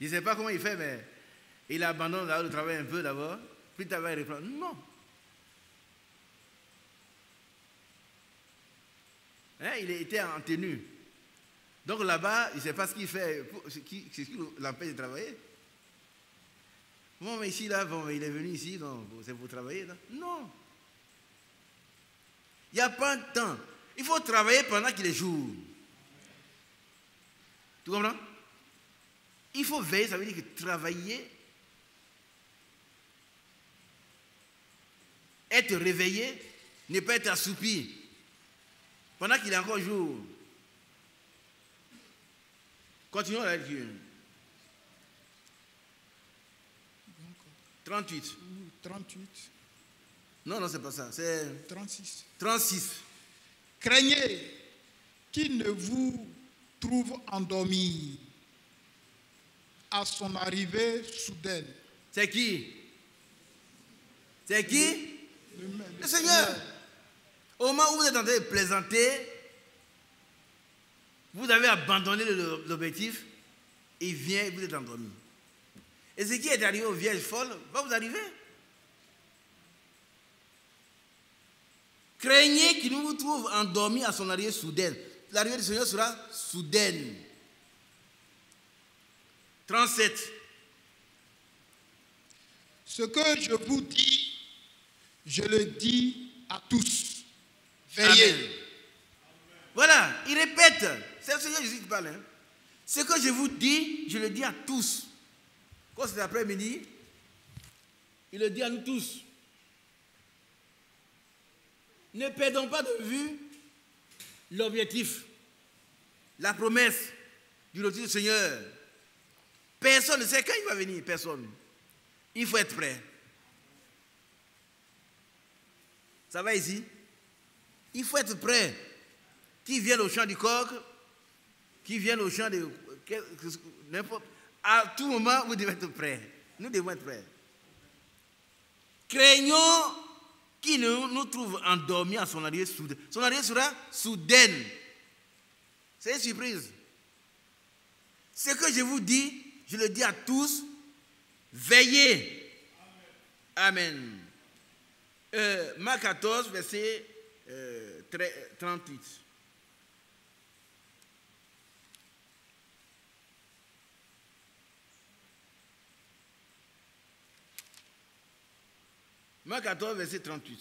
Je ne sais pas comment il fait, mais il abandonne le travail un peu d'abord, puis tard il reprend. Non. Hein, il était en tenue. Donc là-bas, il ne sait pas ce qu'il fait, ce qui l'empêche de travailler. Bon, mais ici, là, bon, il est venu ici, donc c'est pour travailler. Là. Non. Il n'y a pas de temps. Il faut travailler pendant qu'il est jour. Tu comprends? Il faut veiller, ça veut dire que travailler, être réveillé, ne pas être assoupi pendant qu'il est encore jour. Continuons la lecture. 38. 38. Non, c'est pas ça. C'est 36. 36. Craignez qu'il ne vous trouve endormi à son arrivée soudaine. C'est qui? C'est qui? Le Seigneur. Au moment où vous êtes en train de plaisanter, vous avez abandonné l'objectif, il vient et vous êtes endormi. Et ce qui est arrivé aux vierges folles va vous arriver. Craignez qu'il ne vous trouve endormi à son arrivée soudaine. L'arrivée du Seigneur sera soudaine. 37. Ce que je vous dis, je le dis à tous. Veillez. Amen. Voilà, il répète. C'est le Seigneur Jésus qui parle. Hein. Ce que je vous dis, je le dis à tous. Quand c'est l'après-midi, il le dit à nous tous. Ne perdons pas de vue l'objectif, la promesse du retour du Seigneur. Personne ne sait quand il va venir, personne. Il faut être prêt. Ça va ici? Il faut être prêt. Qui vienne au champ du coq, qui vienne au champ de... n'importe... À tout moment, vous devez être prêt. Nous devons être prêts. Craignons qu'il ne nous trouve endormis à son arrivée soudaine. Son arrivée sera soudaine. C'est une surprise. Ce que je vous dis, je le dis à tous, veillez. Amen. Marc 14, verset 38. Marc 14, verset 38.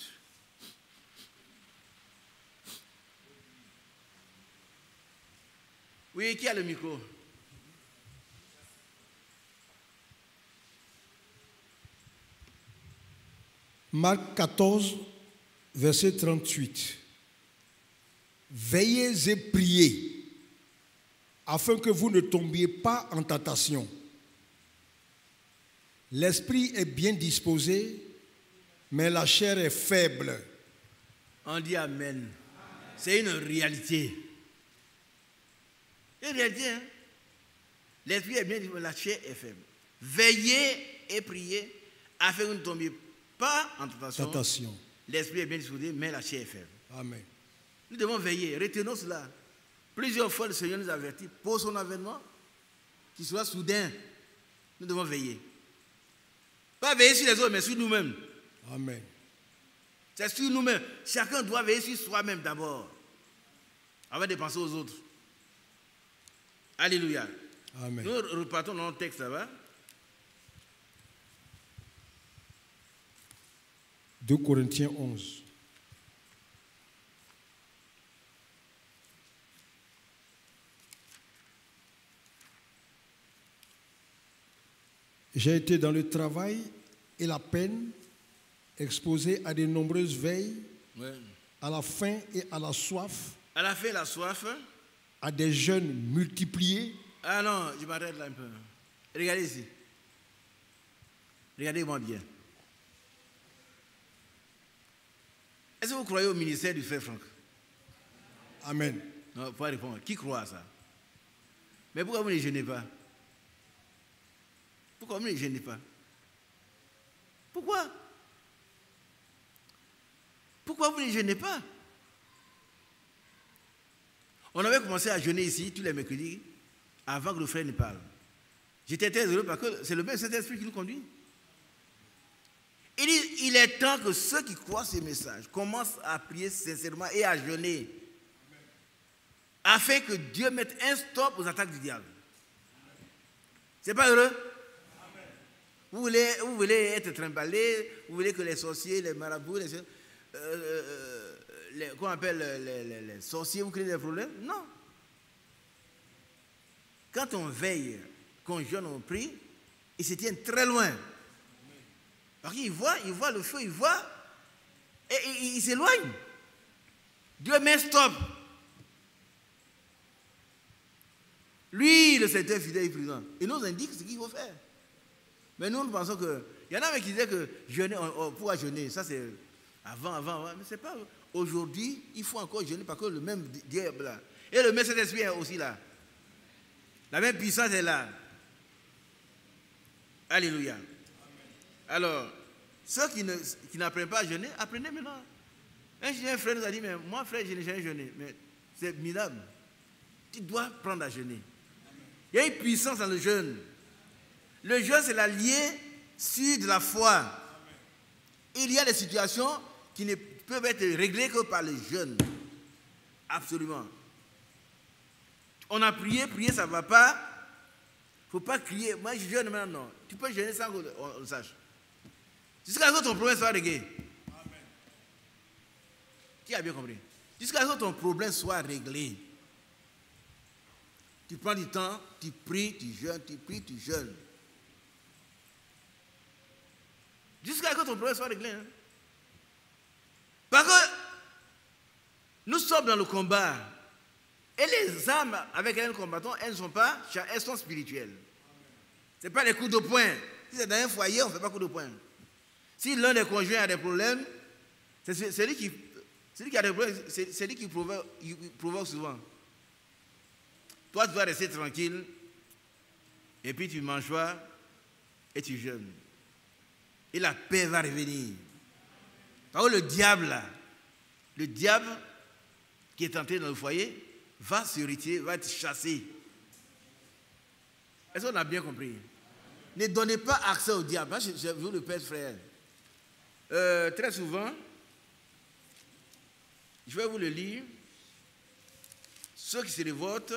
Oui, qui a le micro? Marc 14, verset 38. Veillez et priez, afin que vous ne tombiez pas en tentation. L'esprit est bien disposé, mais la chair est faible. On dit Amen. C'est une réalité. Une réalité, hein? L'esprit est bien disposé, la chair est faible. Veillez et priez, afin que vous ne tombiez pas en tentation. L'esprit est bien disposé, mais la chair est faible. Amen. Nous devons veiller, retenons cela. Plusieurs fois, le Seigneur nous avertit pour son avènement, qu'il soit soudain. Nous devons veiller. Pas veiller sur les autres, mais sur nous-mêmes. Amen. C'est sur nous-mêmes. Chacun doit veiller sur soi-même d'abord, avant de penser aux autres. Alléluia. Amen. Nous repartons dans le texte là-bas. 2 Corinthiens 11. J'ai été dans le travail et la peine, exposé à de nombreuses veilles, à la faim et à la soif. À la faim et la soif. À des jeûnes multipliés. Ah non, je m'arrête là un peu. Regardez ici. Regardez-moi bien. Est-ce que vous croyez au ministère du frère Franck? Amen. Non, pas répondre. Qui croit à ça? Mais pourquoi vous ne jeûnez pas? Pourquoi vous ne jeûnez pas? Pourquoi? Pourquoi vous ne jeûnez pas? On avait commencé à jeûner ici tous les mercredis avant que le frère ne parle. J'étais très heureux parce que c'est le même Saint-Esprit qui nous conduit. Il est temps que ceux qui croient ces messages commencent à prier sincèrement et à jeûner afin que Dieu mette un stop aux attaques du diable. C'est pas heureux? Vous voulez être trimballé, vous voulez que les sorciers, les marabouts, qu'on appelle les sorciers, vous créez des problèmes? Non. Quand on veille, qu'on jeûne, on prie, ils se tiennent très loin. Parce qu'ils voient le feu, ils voient, et ils s'éloignent. Dieu met stop. Lui, le Seigneur fidèle et prudent, il nous indique ce qu'il faut faire. Mais nous pensons que... Il y en a qui disaient que jeûner, on pourra jeûner, ça c'est avant, mais c'est pas... Aujourd'hui, il faut encore jeûner parce que le même diable là. Et le même Saint-Esprit est aussi là. La même puissance est là. Alléluia. Alors, ceux qui n'apprennent pas à jeûner, apprenez maintenant. Un frère nous a dit, mais moi frère, je n'ai jamais jeûné. Mais c'est minable. Tu dois prendre à jeûner. Il y a une puissance dans le jeûne. Le jeûne, c'est l'allié sur de la foi. Il y a des situations qui ne peuvent être réglées que par le jeûne. Absolument. On a prié, ça ne va pas. Il ne faut pas crier. Moi, je jeûne maintenant. Non. Tu peux jeûner sans qu'on le sache. Jusqu'à ce que ton problème soit réglé. Amen. Qui a bien compris? Jusqu'à ce que ton problème soit réglé. Tu prends du temps, tu pries, tu jeûnes, tu pries, tu jeûnes. Jusqu'à ce que ton problème soit réglé. Hein? Parce que nous sommes dans le combat. Et les âmes avec lesquelles nous combattons, elles sont spirituelles. Ce n'est pas les coups de poing. Si c'est dans un foyer, on ne fait pas coup de poing. Si l'un des conjoints a des problèmes, c'est lui qui a des problèmes, c'est lui qui provoque souvent. Toi, tu dois rester tranquille, et puis tu manges pas, et tu jeûnes. Et la paix va revenir. Parce que le diable qui est entré dans le foyer, va se retirer, va être chassé. Est-ce qu'on a bien compris? Ne donnez pas accès au diable. Je vous le pèse, frère. Très souvent, je vais vous le lire. Ceux qui se révoltent,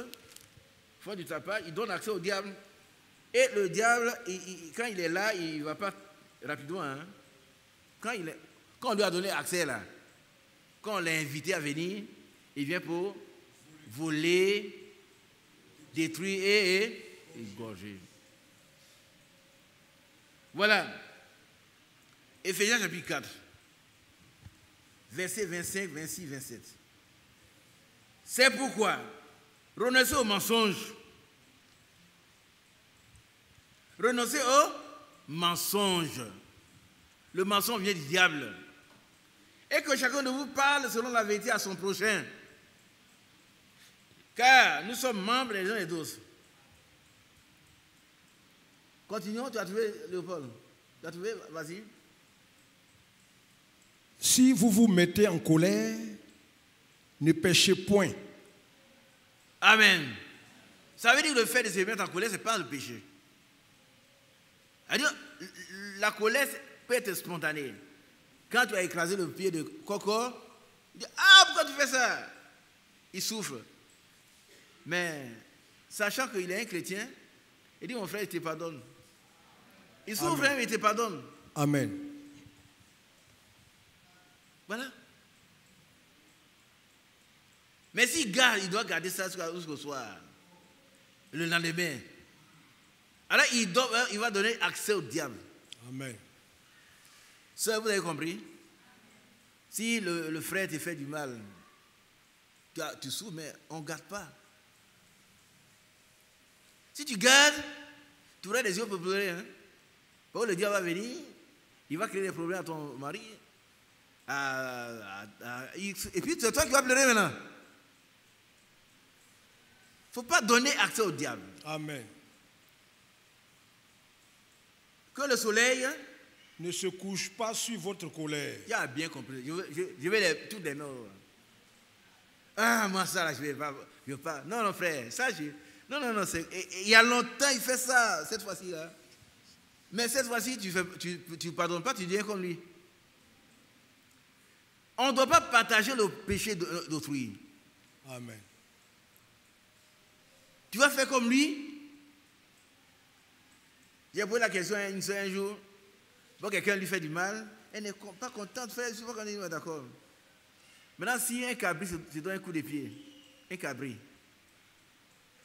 font du tapas, ils donnent accès au diable. Et le diable, quand il est là, il ne va pas rapidement. Hein. Quand on lui a donné accès là, quand on l'a invité à venir, il vient pour voler, détruire et égorger. Voilà. Éphésiens chapitre 4, versets 25, 26, 27. C'est pourquoi, renoncez au mensonge. Renoncez au mensonge. Le mensonge vient du diable. Et que chacun de vous parle selon la vérité à son prochain. Car nous sommes membres les uns et les autres. Continuons, tu as trouvé, Léopold? Tu as trouvé, vas-y. Si vous vous mettez en colère, ne péchez point. Amen. Ça veut dire que le fait de se mettre en colère, ce n'est pas le péché. C'est-à-dire, la colère peut être spontanée. Quand tu as écrasé le pied de Coco, il dit, ah, pourquoi tu fais ça? Il souffre. Mais, sachant qu'il est un chrétien, il dit, mon frère, il te pardonne. Il souffre, mais il te pardonne. Amen. Voilà. Mais s'il garde, il doit garder ça jusqu'au soir. Le lendemain. Alors, il va donner accès au diable. Amen. Ça, vous avez compris? Si le frère te fait du mal, tu souffres, mais on ne garde pas. Si tu gardes, tu auras des yeux pour pleurer. Hein? Parce que le diable va venir, il va créer des problèmes à ton mari. Et puis c'est toi qui vas pleurer maintenant. Il ne faut pas donner accès au diable. Amen. Que le soleil ne se couche pas sur votre colère. Tu as bien compris. Je vais tout donner. Ah, moi ça là, je ne vais pas. Non, non, frère, ça non. Il y a longtemps, il fait ça, cette fois-ci là. Mais cette fois-ci, tu ne pardonnes pas, tu deviens comme lui. On ne doit pas partager le péché d'autrui. Amen. Tu vas faire comme lui. J'ai posé la question à une soeur un jour. Bon, quelqu'un lui fait du mal. Elle n'est pas contente de faire. Je vois qu'on est d'accord. Maintenant, si un cabri se donne un coup de pied, un cabri,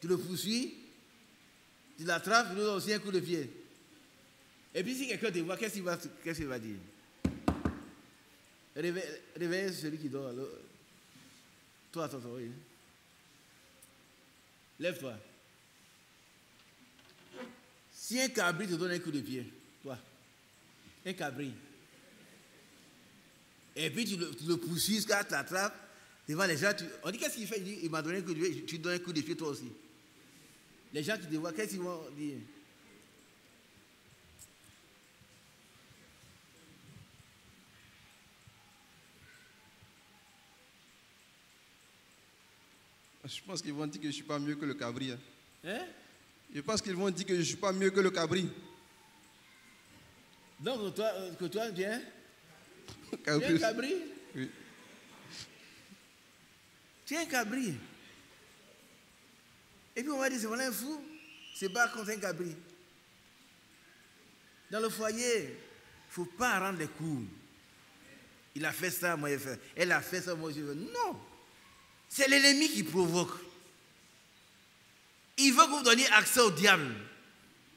tu le poursuis, tu l'attrapes, tu lui donnes aussi un coup de pied. Et puis si quelqu'un te voit, qu'est-ce qu'il va dire? Réveille celui qui dort. Toi, oui. Lève-toi. Si un cabri te donne un coup de pied, toi, un cabri, et puis tu le poursuis jusqu'à tu l'attrapes, devant les gens, on dit qu'est-ce qu'il fait? Il m'a donné un coup de pied, tu donnes un coup de pied toi aussi. Les gens qui te voient, qu'est-ce qu'ils vont dire? Je pense qu'ils vont dire que je ne suis pas mieux que le cabri. Hein? Je pense qu'ils vont dire que je ne suis pas mieux que le cabri. Donc, toi, viens. Tu es un cabri? Oui. Tu es un cabri. Et puis on va dire, c'est voilà un fou. C'est pas contre un cabri. Dans le foyer, il ne faut pas rendre les coups. Il a fait ça, moi j'ai fait. Elle a fait ça, moi j'ai fait. Non. C'est l'ennemi qui provoque. Il veut que vous donniez accès au diable.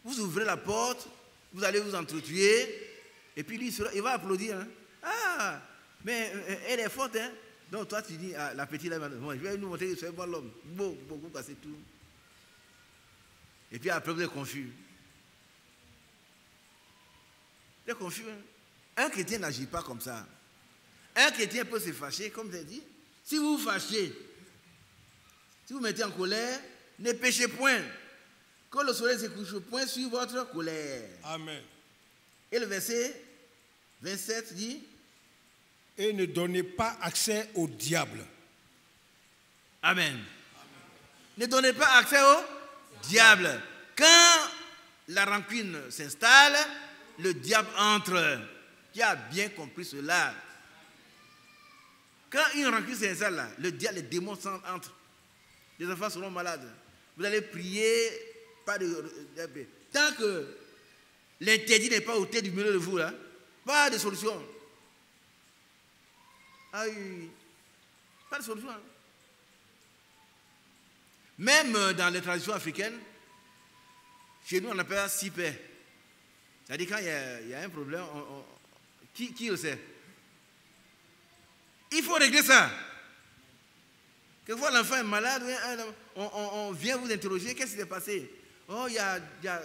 Vous ouvrez la porte, vous allez vous entretuer, et puis lui, il va applaudir. Hein. Ah, mais elle est forte. Hein. Donc toi, tu dis, ah, la petite là, bon, je vais nous montrer que c'est un bon homme. Beaucoup passer tout. Et puis après, vous êtes confus. Vous êtes confus. Hein. Un chrétien n'agit pas comme ça. Un chrétien peut se fâcher, comme j'ai dit. Si vous vous fâchez, si vous mettez en colère, ne péchez point. Que le soleil se couche point sur votre colère. Amen. Et le verset 27 dit, et ne donnez pas accès au diable. Amen. Amen. Ne donnez pas accès au diable. Quand la rancune s'installe, le diable entre. Qui a bien compris cela? Quand une rancune s'installe là, le diable, les démons entrent. Les enfants seront malades. Vous allez prier, pas de tant que l'interdit n'est pas ôté du milieu de vous là, pas de solution. Ah oui, pas de solution. Hein. Même dans les traditions africaines, chez nous on appelle ça sipé. C'est-à-dire quand il y a un problème, qui le sait? Il faut régler ça. Quelquefois l'enfant est malade, on vient vous interroger, qu'est-ce qui s'est passé? Oh, il y a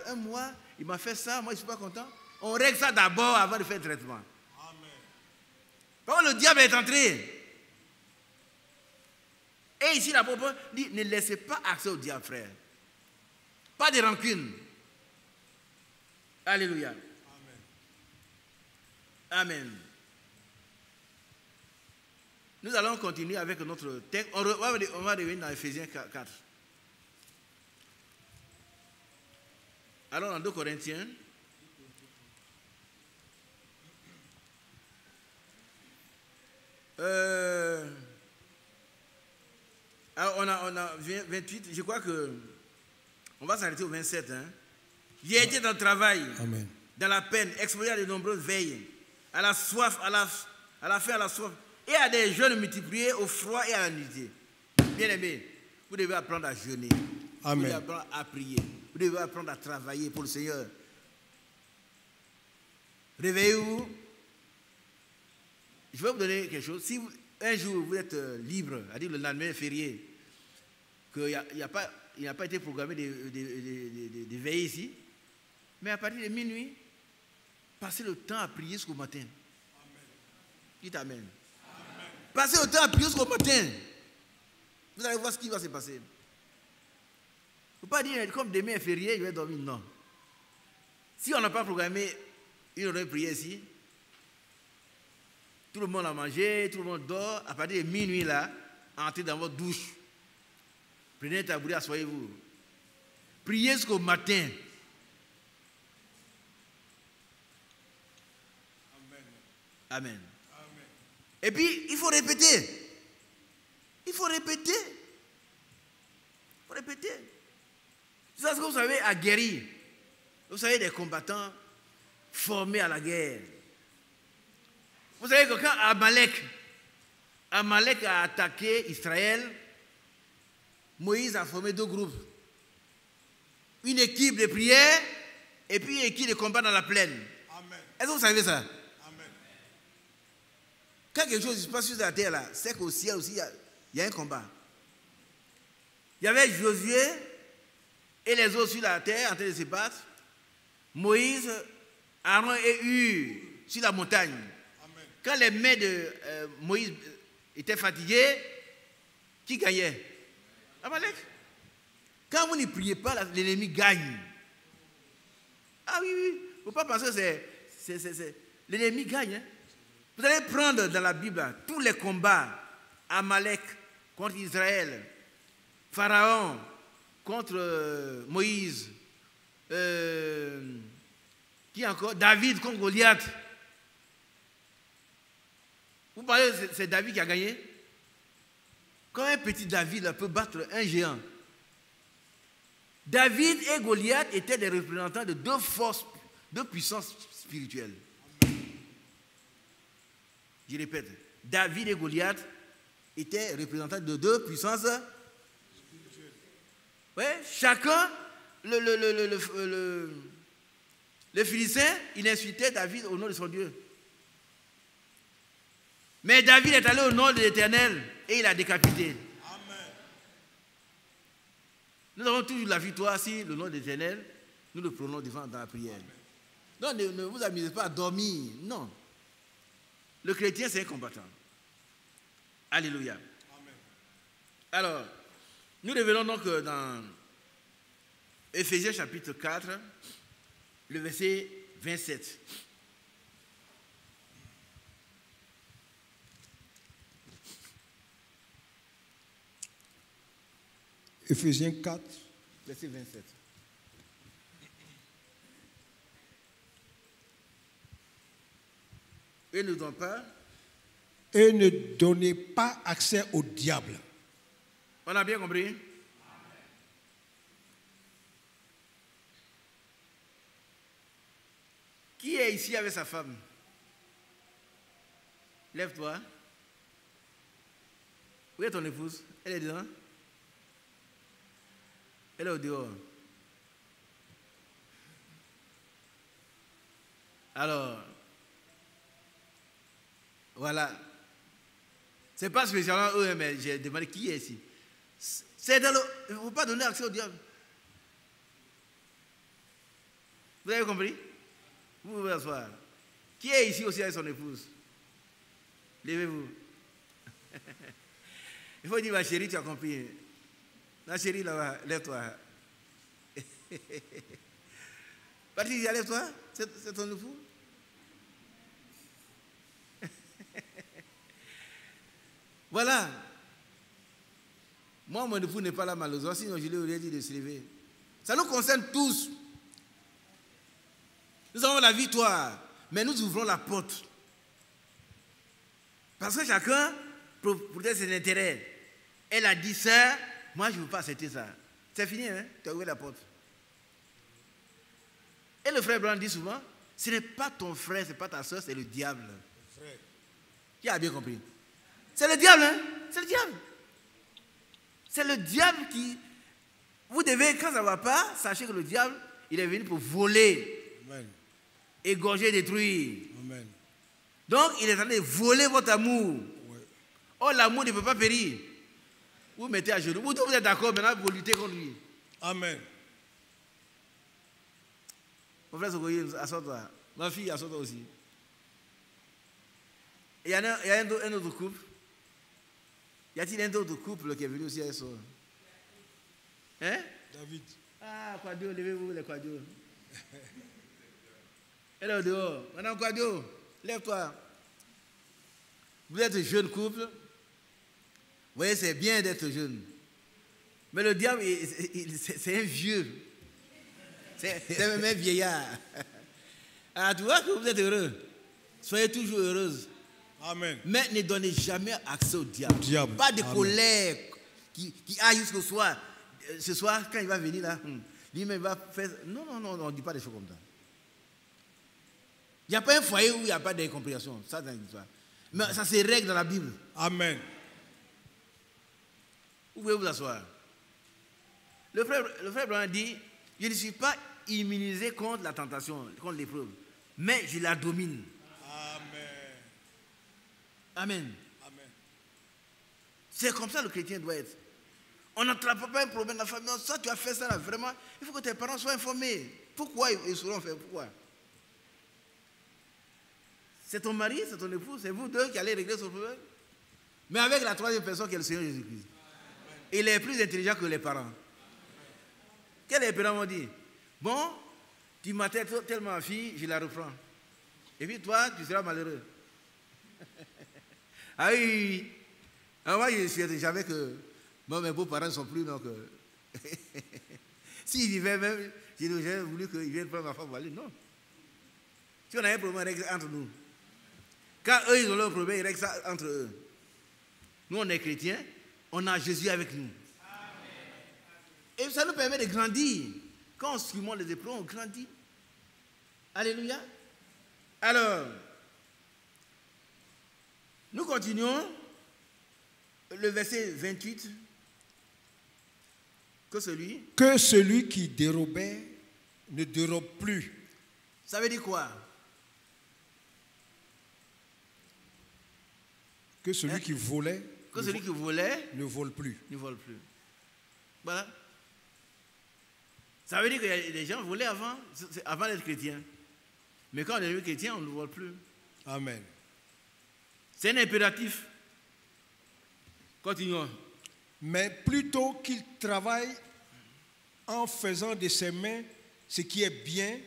un mois, il m'a fait ça, moi je ne suis pas content. On règle ça d'abord avant de faire le traitement. Amen. Parce que le diable est entré. Et ici l'apôtre dit, ne laissez pas accès au diable, frère. Pas de rancune. Alléluia. Amen. Amen. Nous allons continuer avec notre texte. On va revenir dans Ephésiens 4. Alors, dans 2 Corinthiens, alors on a 28, je crois que on va s'arrêter au 27. Hein. J'ai été dans le travail, amen, dans la peine, exposé à de nombreuses veilles, à la soif, à la faim, à la soif, et à des jeûnes multipliés, au froid et à la nudité. Bien-aimés, vous devez apprendre à jeûner. Amen. Vous devez apprendre à prier. Vous devez apprendre à travailler pour le Seigneur. Réveillez-vous. Je vais vous donner quelque chose. Si un jour vous êtes libre, c'est-à-dire le lendemain férié, qu'il n'y a pas été programmé de veiller ici, mais à partir de minuit, passez le temps à prier jusqu'au matin. Dites Amen. Passez autant à prier jusqu'au matin. Vous allez voir ce qui va se passer. Il ne faut pas dire, comme demain est férié, je vais dormir. Non. Si on n'a pas programmé une heure de prière ici, tout le monde a mangé, tout le monde dort. À partir de minuit, là, entrez dans votre douche. Prenez un tabouret, asseyez-vous. Priez jusqu'au matin. Amen. Amen. Et puis, il faut répéter. Il faut répéter. Il faut répéter. C'est ça ce que vous savez à guérir. Vous savez, des combattants formés à la guerre. Vous savez que quand Amalek a attaqué Israël, Moïse a formé 2 groupes. Une équipe de prière et puis une équipe de combat dans la plaine. Amen. Est-ce que vous savez ça? Amen. Quand quelque chose se passe sur la terre, là, c'est qu'au ciel aussi, il y a un combat. Il y avait Josué et les autres sur la terre en train de se battre. Moïse, Aaron et Hur sur la montagne. Amen. Quand les mains de Moïse étaient fatiguées, qui gagnait? Amalek. Quand vous ne priez pas, l'ennemi gagne. Ah oui, oui. Il ne faut pas penser que c'est l'ennemi gagne. Hein? Vous allez prendre dans la Bible là, tous les combats. Amalek contre Israël. Pharaon contre Moïse. Qui encore? David contre Goliath. Vous parlez, c'est David qui a gagné? Quand un petit David là, peut battre un géant. David et Goliath étaient des représentants de 2 forces, 2 puissances spirituelles. Je répète, David et Goliath étaient représentants de 2 puissances spirituelles. Ouais, chacun, le Philistin, il insultait David au nom de son Dieu. Mais David est allé au nom de l'Éternel et il a décapité. Nous avons toujours la victoire si le nom de l'Éternel, nous le prenons devant dans la prière. Non, ne vous amusez pas à dormir. Non. Le chrétien, c'est un combattant. Alléluia. Amen. Alors, nous revenons donc dans Éphésiens chapitre 4, le verset 27. Éphésiens 4, verset 27. Et ne donnez pas. Et ne donnez pas accès au diable. On a bien compris? Qui est ici avec sa femme? Lève-toi. Où est ton épouse? Elle est dedans? Elle est au dehors. Alors, voilà. Ce n'est pas spécialement eux, mais j'ai demandé qui est ici. C'est dans le... Il ne faut pas donner accès au diable. Vous avez compris? Vous pouvez asseoir. Qui est ici aussi avec son épouse? Levez-vous. Il faut dire, ma chérie, tu as compris. Ma chérie, là-bas, lève-toi. Patricia, lève-toi. C'est ton époux? Voilà. Moi, mon époux n'est pas là malheureusement, sinon je lui aurais dit de se lever. Ça nous concerne tous. Nous avons la victoire, mais nous ouvrons la porte. Parce que chacun protège ses intérêts. Elle a dit ça, moi je ne veux pas accepter ça. C'est fini, hein? Tu as ouvert la porte. Et le frère Blanc dit souvent, ce n'est pas ton frère, ce n'est pas ta soeur, c'est le diable. Qui a bien compris? C'est le diable, hein? C'est le diable. C'est le diable qui... Vous devez, quand ça ne va pas, sachez que le diable, il est venu pour voler, amen, égorger, détruire. Amen. Donc, il est en train de voler votre amour. Ouais. Oh, l'amour ne peut pas périr. Vous mettez à genoux. Vous êtes d'accord maintenant pour lutter contre lui. Amen. Mon frère Sokoye, assois-toi. Ma fille, assois-toi aussi. Il y a un autre couple. Y a-t-il un autre couple qui est venu aussi à ce soir? Hein? David. Ah, Quadio, levez-vous les Quadio. Elle est dehors. Madame Quadio, lève-toi. Vous êtes un jeune couple. Vous voyez, c'est bien d'être jeune. Mais le diable, c'est un vieux. C'est même un vieillard. Ah, tu vois que vous êtes heureux. Soyez toujours heureuse. Amen. Mais ne donnez jamais accès au diable. Pas de colère qui aille jusqu'au soir. Ce soir, quand il va venir là, lui-même va faire. Non, on ne dit pas des choses comme ça. Il n'y a pas un foyer où il n'y a pas d'incompréhension. Ça, dans l'histoire. Mais ça se règle dans la Bible. Amen. Vous pouvez vous asseoir. Le frère Branham dit, je ne suis pas immunisé contre la tentation, contre l'épreuve, mais je la domine. Amen. Amen. Amen. C'est comme ça le chrétien doit être. On n'attrape pas un problème dans la famille. Ça, tu as fait ça là, vraiment. Il faut que tes parents soient informés. Pourquoi ils seront faits? Pourquoi? C'est ton mari, c'est ton époux, c'est vous deux qui allez régler ce problème. Mais avec la troisième personne qui est le Seigneur Jésus-Christ. Il est plus intelligent que les parents. Quels les parents m'ont dit? Bon, tu m'as tellement ma fille, je la reprends. Et puis toi, tu seras malheureux. Ah oui. Alors moi, je savais que mes beaux-parents ne sont plus, donc... S'ils vivaient même, j'aurais voulu qu'ils viennent prendre ma femme pour aller. Non. Si on a un problème, règle entre nous. Quand eux, ils ont leur problème, ils règlent ça entre eux. Nous, on est chrétiens, on a Jésus avec nous. Et ça nous permet de grandir. Quand on surmonte les épreuves, on grandit. Alléluia. Alors, nous continuons. Le verset 28. Que celui qui dérobait ne dérobe plus. Ça veut dire quoi? Que celui qui volait ne vole plus. Ne vole plus. Voilà. Ça veut dire que les gens volaient avant d'être chrétiens. Mais quand on est devenu chrétien, on ne vole plus. Amen. C'est un impératif. Continuons. Mais plutôt qu'il travaille en faisant de ses mains ce qui est bien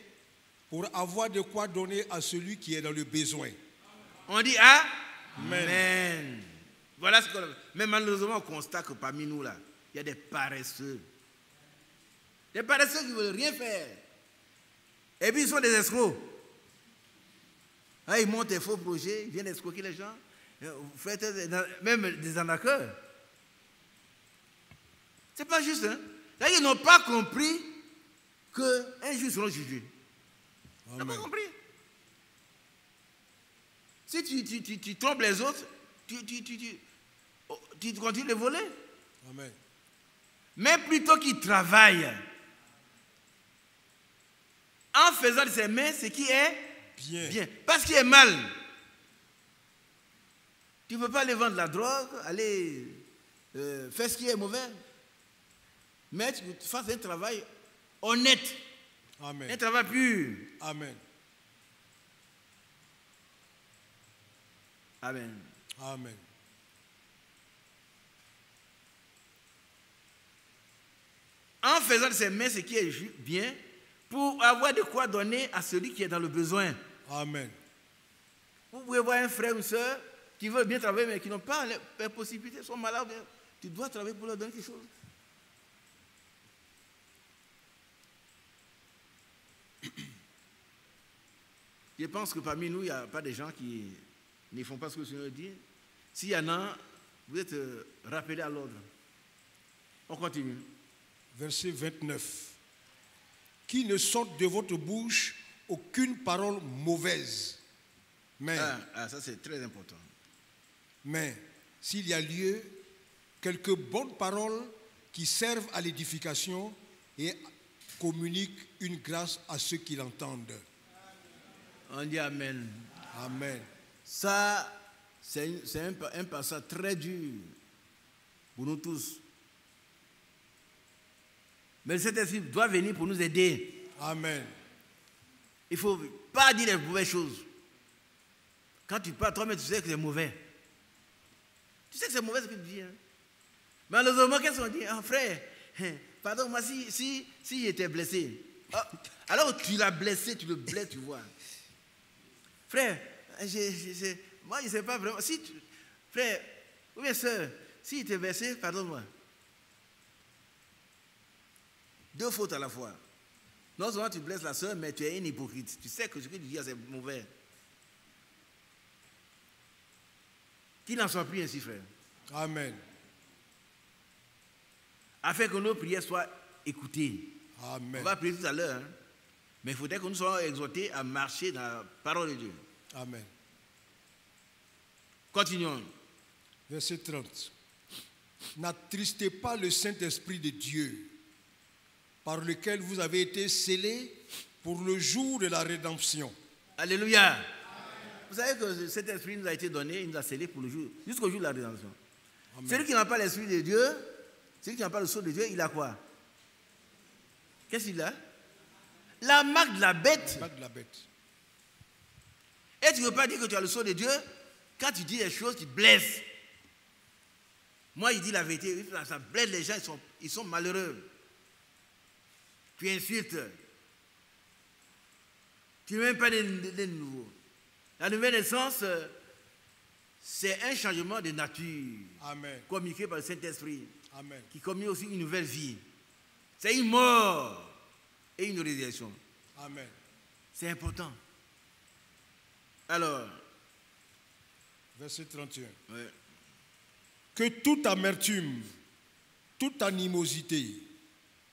pour avoir de quoi donner à celui qui est dans le besoin. On dit Amen. Voilà ce qu'on a. Mais malheureusement, on constate que parmi nous, là, il y a des paresseux. Des paresseux qui ne veulent rien faire. Et puis, ils sont des escrocs. Ah, ils montent des faux projets, ils viennent escroquer les gens. Même des arnaqueurs. C'est pas juste, hein? C'est-à-dire qu'ils n'ont pas compris qu'un jour ils seront jugés. Ils n'ont pas compris. Si tu trompes les autres, tu continues de voler. Amen. Mais plutôt qu'ils travaillent en faisant de ses mains ce qui est bien. Pas ce qui est mal. Tu ne peux pas aller vendre la drogue, aller faire ce qui est mauvais. Mais tu fasses un travail honnête. Amen. Un travail pur. Amen. Amen. Amen. En faisant de ses mains ce qui est bien, pour avoir de quoi donner à celui qui est dans le besoin. Amen. Vous pouvez voir un frère ou une soeur qui veut bien travailler, mais qui n'ont pas les possibilités, sont malades. Tu dois travailler pour leur donner quelque chose. Je pense que parmi nous, il n'y a pas des gens qui ne font pas ce que le Seigneur dit. S'il y en a, vous êtes rappelés à l'ordre. On continue. Verset 29. Qui ne sorte de votre bouche aucune parole mauvaise. Mais, ça c'est très important. Mais, s'il y a lieu, quelques bonnes paroles qui servent à l'édification et communiquent une grâce à ceux qui l'entendent. On dit Amen. Amen. Ça, c'est un passage très dur pour nous tous. Mais cet esprit doit venir pour nous aider. Amen. Il ne faut pas dire les mauvaises choses. Quand tu parles, toi-même, tu sais que c'est mauvais. Tu sais que c'est mauvais ce que tu dis. Hein? Malheureusement, qu'est-ce qu'on dit? Frère, pardon, moi, si j'étais blessé, alors tu l'as blessé, tu le blesses, tu vois. Frère, moi, je ne sais pas vraiment. Frère, ou bien soeur, si il t'est blessé, pardonne-moi. 2 fautes à la fois. Non seulement tu blesses la soeur, mais tu es un hypocrite. Tu sais que ce que tu dis, c'est mauvais. Qu'il n'en soit plus ainsi, frère. Amen. Afin que nos prières soient écoutées. Amen. On va prier tout à l'heure. Hein? Mais il faudrait que nous soyons exhortés à marcher dans la parole de Dieu. Amen. Continuons. Verset 30. N'attristez pas le Saint-Esprit de Dieu, par lequel vous avez été scellés pour le jour de la rédemption. Alléluia. Amen. Vous savez que cet esprit nous a été donné, il nous a scellés pour le jour, jusqu'au jour de la rédemption. Amen. Celui qui n'a pas l'esprit de Dieu, celui qui n'a pas le sceau de Dieu, il a quoi? Qu'est-ce qu'il a? La marque de la bête. La marque de la bête. Et tu ne veux pas dire que tu as le sceau de Dieu quand tu dis des choses qui blessent. Moi, il dit la vérité, ça blesse les gens, ils sont malheureux. Tu insultes. Tu n'es même pas de nouveau. La nouvelle naissance, c'est un changement de nature. Amen. Communiqué par le Saint-Esprit. Amen. Qui communique aussi une nouvelle vie. C'est une mort et une résurrection. Amen. C'est important. Alors, verset 31. Ouais. Que toute amertume, toute animosité,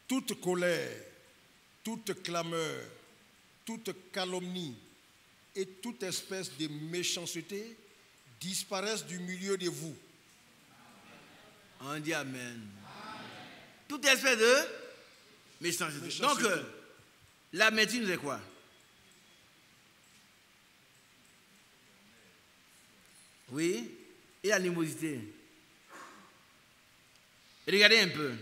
toute colère, toute clameur, toute calomnie et toute espèce de méchanceté disparaissent du milieu de vous. On dit Amen. Amen. Toute espèce de méchanceté. Donc, l'amertume, c'est quoi? Oui. Et l'animosité. Regardez un peu.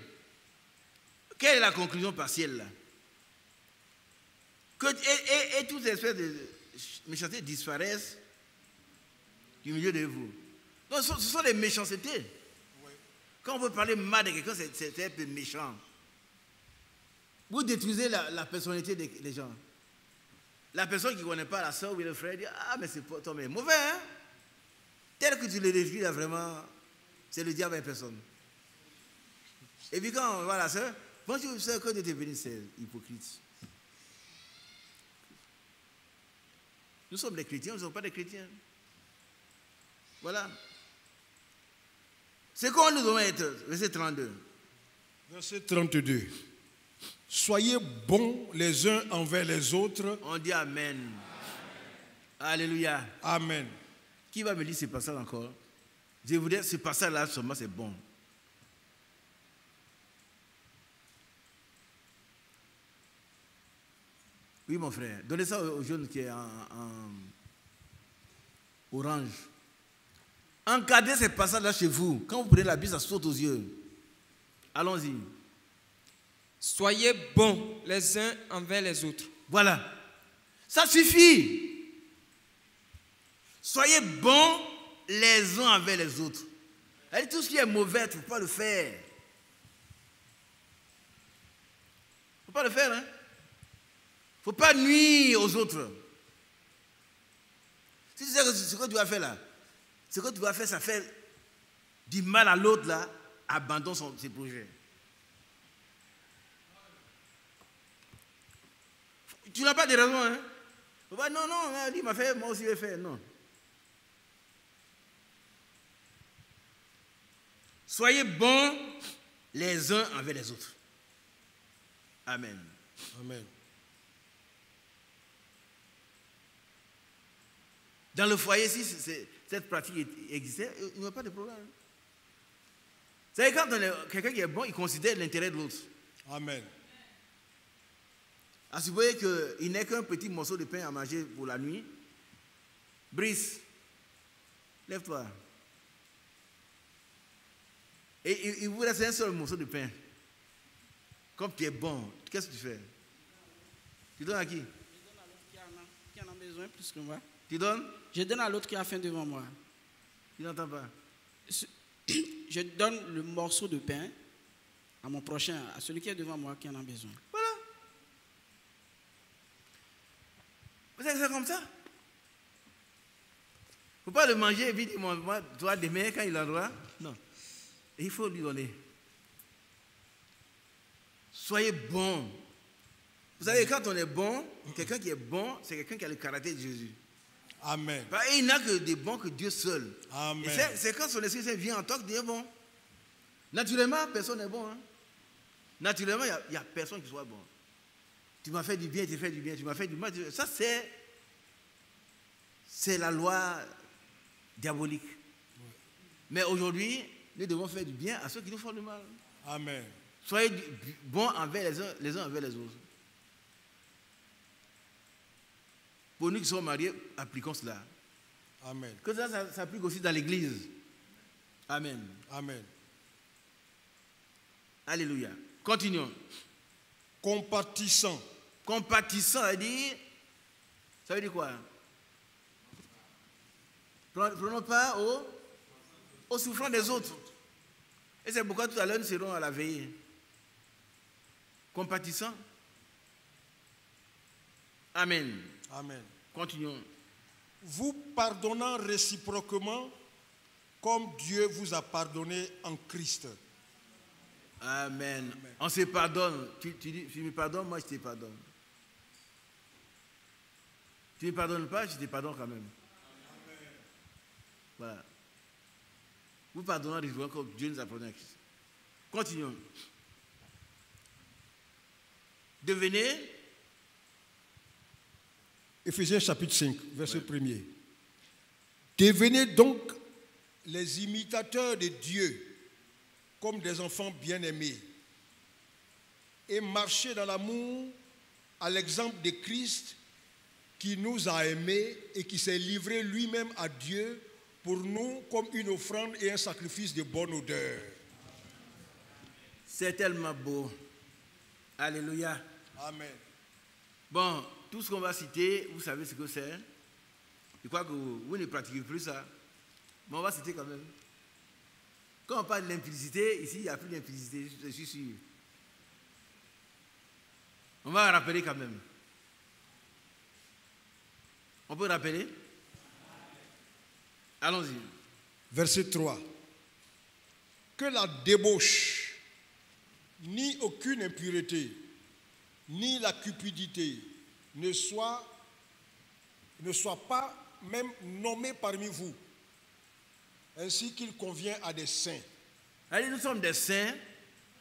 Quelle est la conclusion partielle là? Et toutes les espèces de méchanceté disparaissent du milieu de vous. Donc, ce sont des méchancetés. Oui. Quand on veut parler mal de quelqu'un, c'est un peu méchant. Vous détruisez la personnalité des gens. La personne qui ne connaît pas la soeur ou le frère dit ah, mais c'est toi, mais mauvais, hein? Tel que tu le détruis, là, vraiment, c'est le diable en personne. Et puis quand on voit la soeur, bonjour, soeur, quand tu es venu, c'est hypocrite. Nous sommes des chrétiens, nous ne sommes pas des chrétiens. Voilà. C'est quoi nous devons être? Verset 32. Verset 32. Soyez bons les uns envers les autres. On dit Amen. Amen. Alléluia. Amen. Qui va me dire ce passage encore? Je vous dis, ce passage-là, seulement, c'est bon. Oui, mon frère. Donnez ça au jeune qui est en orange. Encadrez ces passages-là chez vous. Quand vous prenez la Bible, ça saute aux yeux. Allons-y. Soyez bons les uns envers les autres. Voilà. Ça suffit. Soyez bons les uns envers les autres. Elle dit, tout ce qui est mauvais, tu ne peux pas le faire. Il ne faut pas le faire, hein. Il ne faut pas nuire aux autres. Si tu sais que ce que tu vas faire là, ce que tu vas faire, ça fait du mal à l'autre là, abandonne ses projets. Tu n'as pas de raison, hein. Faut pas, non, il m'a fait, moi aussi je vais faire, non. Soyez bons les uns envers les autres. Amen. Amen. Dans le foyer, si cette pratique existait, il n'y a pas de problème. Vous savez, quand quelqu'un qui est bon, il considère l'intérêt de l'autre. Amen. À supposer qu'il n'est qu'un petit morceau de pain à manger pour la nuit. Brice, lève-toi. Et il vous reste un seul morceau de pain. Comme tu es bon, qu'est-ce que tu fais? Tu donnes à qui? Je donne à l'autre qui en a besoin plus que moi. Tu donnes? Je donne à l'autre qui a faim devant moi. Tu n'entends pas? Je donne le morceau de pain à mon prochain, à celui qui est devant moi qui en a besoin. Voilà. Vous savez, c'est comme ça. Il ne faut pas le manger et puis dire, moi, toi, demain, quand il a droit. Non. Et il faut lui donner. Soyez bon. Vous savez, quand on est bon, quelqu'un qui est bon, c'est quelqu'un qui a le caractère de Jésus. Amen. Et il n'a que des bons que Dieu seul. Amen. Et c'est quand son esprit vient en toi que Dieu est bon. Naturellement, personne n'est bon. Hein. Naturellement, il n'y a personne qui soit bon. Tu m'as fait du bien, tu fais du bien, tu m'as fait du mal. Ça, c'est la loi diabolique. Oui. Mais aujourd'hui, nous devons faire du bien à ceux qui nous font du mal. Amen. Soyez bons envers les uns envers les autres. Pour nous qui sommes mariés, appliquons cela. Amen. Que ça s'applique aussi dans l'église. Amen. Amen. Alléluia. Continuons. Compatissant. Compatissant, ça veut dire quoi? Prenons part aux souffrances des autres. Et c'est pourquoi tout à l'heure nous serons à la veillée. Compatissant. Amen. Amen. Continuons. Vous pardonnant réciproquement comme Dieu vous a pardonné en Christ. Amen. On se pardonne. Tu dis, tu me pardonnes, moi je te pardonne. Tu ne me pardonnes pas, je te pardonne quand même. Amen. Voilà. Vous pardonnez réciproquement comme Dieu nous a pardonné en Christ. Continuons. Devenez. Éphésiens chapitre 5, verset 1er. Devenez donc les imitateurs de Dieu comme des enfants bien-aimés et marchez dans l'amour à l'exemple de Christ qui nous a aimés et qui s'est livré lui-même à Dieu pour nous comme une offrande et un sacrifice de bonne odeur. C'est tellement beau. Alléluia. Amen. Bon, tout ce qu'on va citer, vous savez ce que c'est. Je crois que vous ne pratiquez plus ça. Mais on va citer quand même. Quand on parle de l'impudicité, ici, il n'y a plus d'impudicité, je suis sûr. On va rappeler quand même. On peut rappeler? Allons-y. Verset 3. Que la débauche, ni aucune impureté, ni la cupidité ne soit pas même nommée parmi vous, ainsi qu'il convient à des saints. Allez, nous sommes des saints,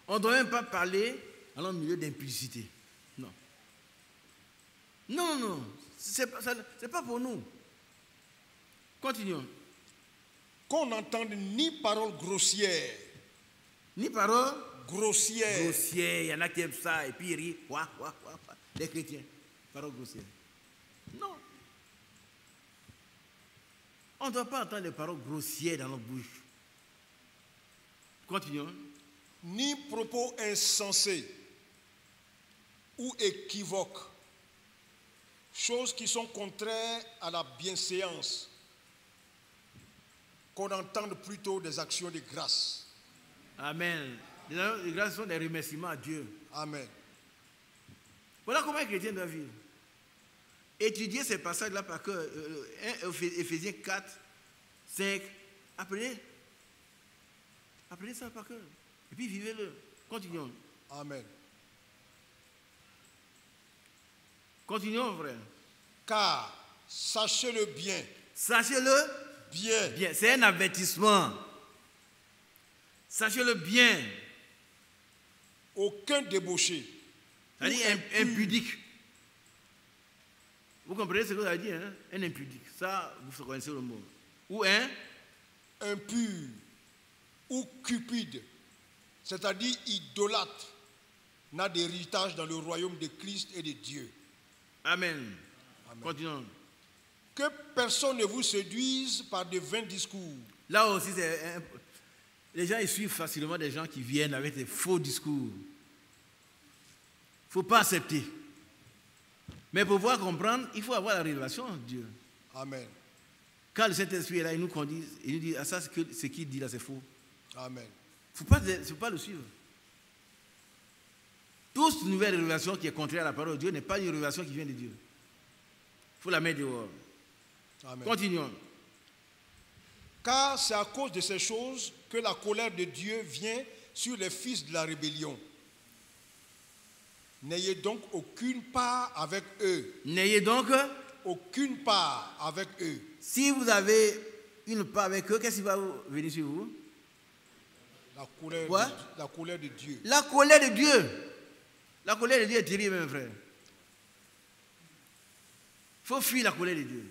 on ne doit même pas parler dans le milieu d'impudicité. Non. Non, non, ce n'est pas pour nous. Continuons. Qu'on n'entende ni parole grossière. Ni parole grossière. Grossière, il y en a qui aiment ça et puis ils rient. Ouah, ouah, ouah, ouah. Les chrétiens, parole grossière. Non. On ne doit pas entendre des paroles grossières dans nos bouches. Continuons. Ni propos insensés ou équivoques, choses qui sont contraires à la bienséance, qu'on entende plutôt des actions de grâce. Amen. Les grâces sont des remerciements à Dieu. Amen. Voilà comment un chrétien doit vivre. Étudiez ces passages-là par cœur. Éphésiens 4, 5. Apprenez ça par cœur. Et puis vivez-le. Continuons. Amen. Continuons, frère. Car, sachez-le bien. Sachez-le bien. Bien. C'est un avertissement. Sachez-le bien. Aucun débauché. C'est-à-dire impudique. Vous comprenez ce que ça veut dire, hein? Un impudique. Ça, vous connaissez le mot. Ou un impur ou cupide, c'est-à-dire idolâtre, n'a d'héritage dans le royaume de Christ et de Dieu. Amen. Amen. Continuons. Que personne ne vous séduise par de vains discours. Là aussi, les gens ils suivent facilement des gens qui viennent avec des faux discours. Il ne faut pas accepter. Mais pour pouvoir comprendre, il faut avoir la révélation de Dieu. Amen. Quand le Saint-Esprit est là, il nous conduit, il nous dit, ah, ça, ce qu'il dit là, c'est faux. Amen. Il ne faut pas le suivre. Toute nouvelle révélation qui est contraire à la parole de Dieu n'est pas une révélation qui vient de Dieu. Il faut la mettre dehors. Amen. Continuons. Car c'est à cause de ces choses que la colère de Dieu vient sur les fils de la rébellion. N'ayez donc aucune part avec eux. N'ayez donc aucune part avec eux. Si vous avez une part avec eux, qu'est-ce qui va venir sur vous? La colère, la colère de Dieu. La colère de Dieu. La colère de Dieu est terrible, mes frères. Il faut fuir la colère de Dieu.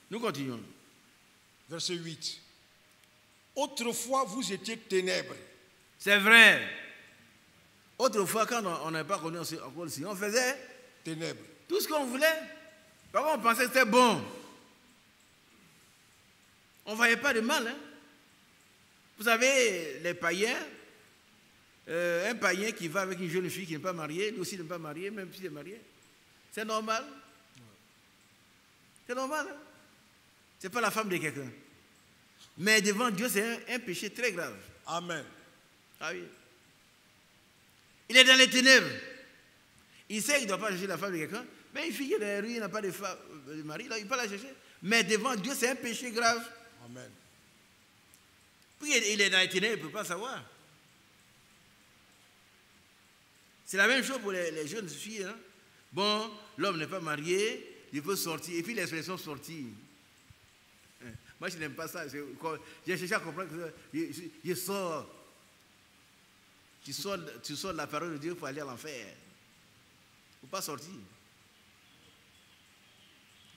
Nous continuons. Verset 8. Autrefois, vous étiez ténèbres. C'est vrai. Autrefois, quand on n'avait pas connu encore le Seigneur, on faisait ténèbres. Tout ce qu'on voulait. Par contre, on pensait que c'était bon. On ne voyait pas de mal. Hein? Vous savez, les païens, un païen qui va avec une jeune fille qui n'est pas mariée, lui aussi n'est pas marié, même s'il est marié. C'est normal. C'est normal. Hein? Ce n'est pas la femme de quelqu'un. Mais devant Dieu, c'est un péché très grave. Amen. Ah oui. Il est dans les ténèbres. Il sait qu'il ne doit pas chercher la femme de quelqu'un. Mais une fille qui est dans les rues, il n'a pas de mari, là, il ne peut pas la chercher. Mais devant Dieu, c'est un péché grave. Amen. Puis il est dans les ténèbres, il ne peut pas savoir. C'est la même chose pour les jeunes filles. Hein? Bon, l'homme n'est pas marié, il peut sortir. Et puis l'expression sortir. Moi, je n'aime pas ça. J'ai cherché à comprendre que je sors. Tu sors de la parole de Dieu pour aller à l'enfer. Il ne faut pas sortir.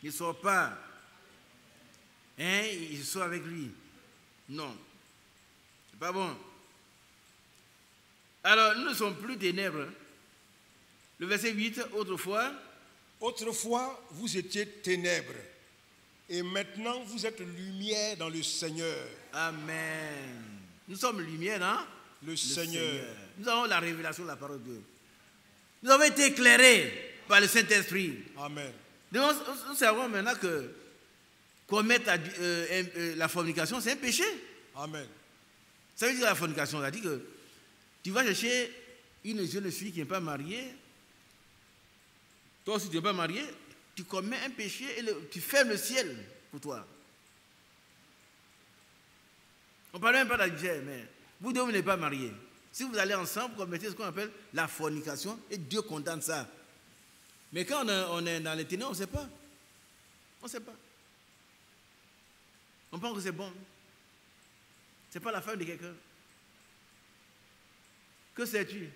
Il ne sort pas. Hein? Il sort avec lui. Non. C'est pas bon. Alors, nous ne sommes plus ténèbres. Le verset 8, autrefois. Autrefois, vous étiez ténèbres. Et maintenant, vous êtes lumière dans le Seigneur. Amen. Nous sommes lumière dans le Seigneur. Nous avons la révélation de la parole de Dieu. Nous avons été éclairés par le Saint-Esprit. Amen. Donc, nous savons maintenant que commettre la fornication, c'est un péché. Amen. Ça veut dire la fornication, ça dit que tu vas chercher une jeune fille qui n'est pas mariée. Toi aussi, tu n'es pas marié. Tu commets un péché et tu fermes le ciel pour toi. On ne parle même pas d'adultère, mais vous deux, vous n'êtes pas mariés. Si vous allez ensemble, vous commettez ce qu'on appelle la fornication et Dieu condamne ça. Mais quand on est dans les ténèbres, on ne sait pas. On ne sait pas. On pense que c'est bon. Ce n'est pas la femme de quelqu'un. Que sais-tu?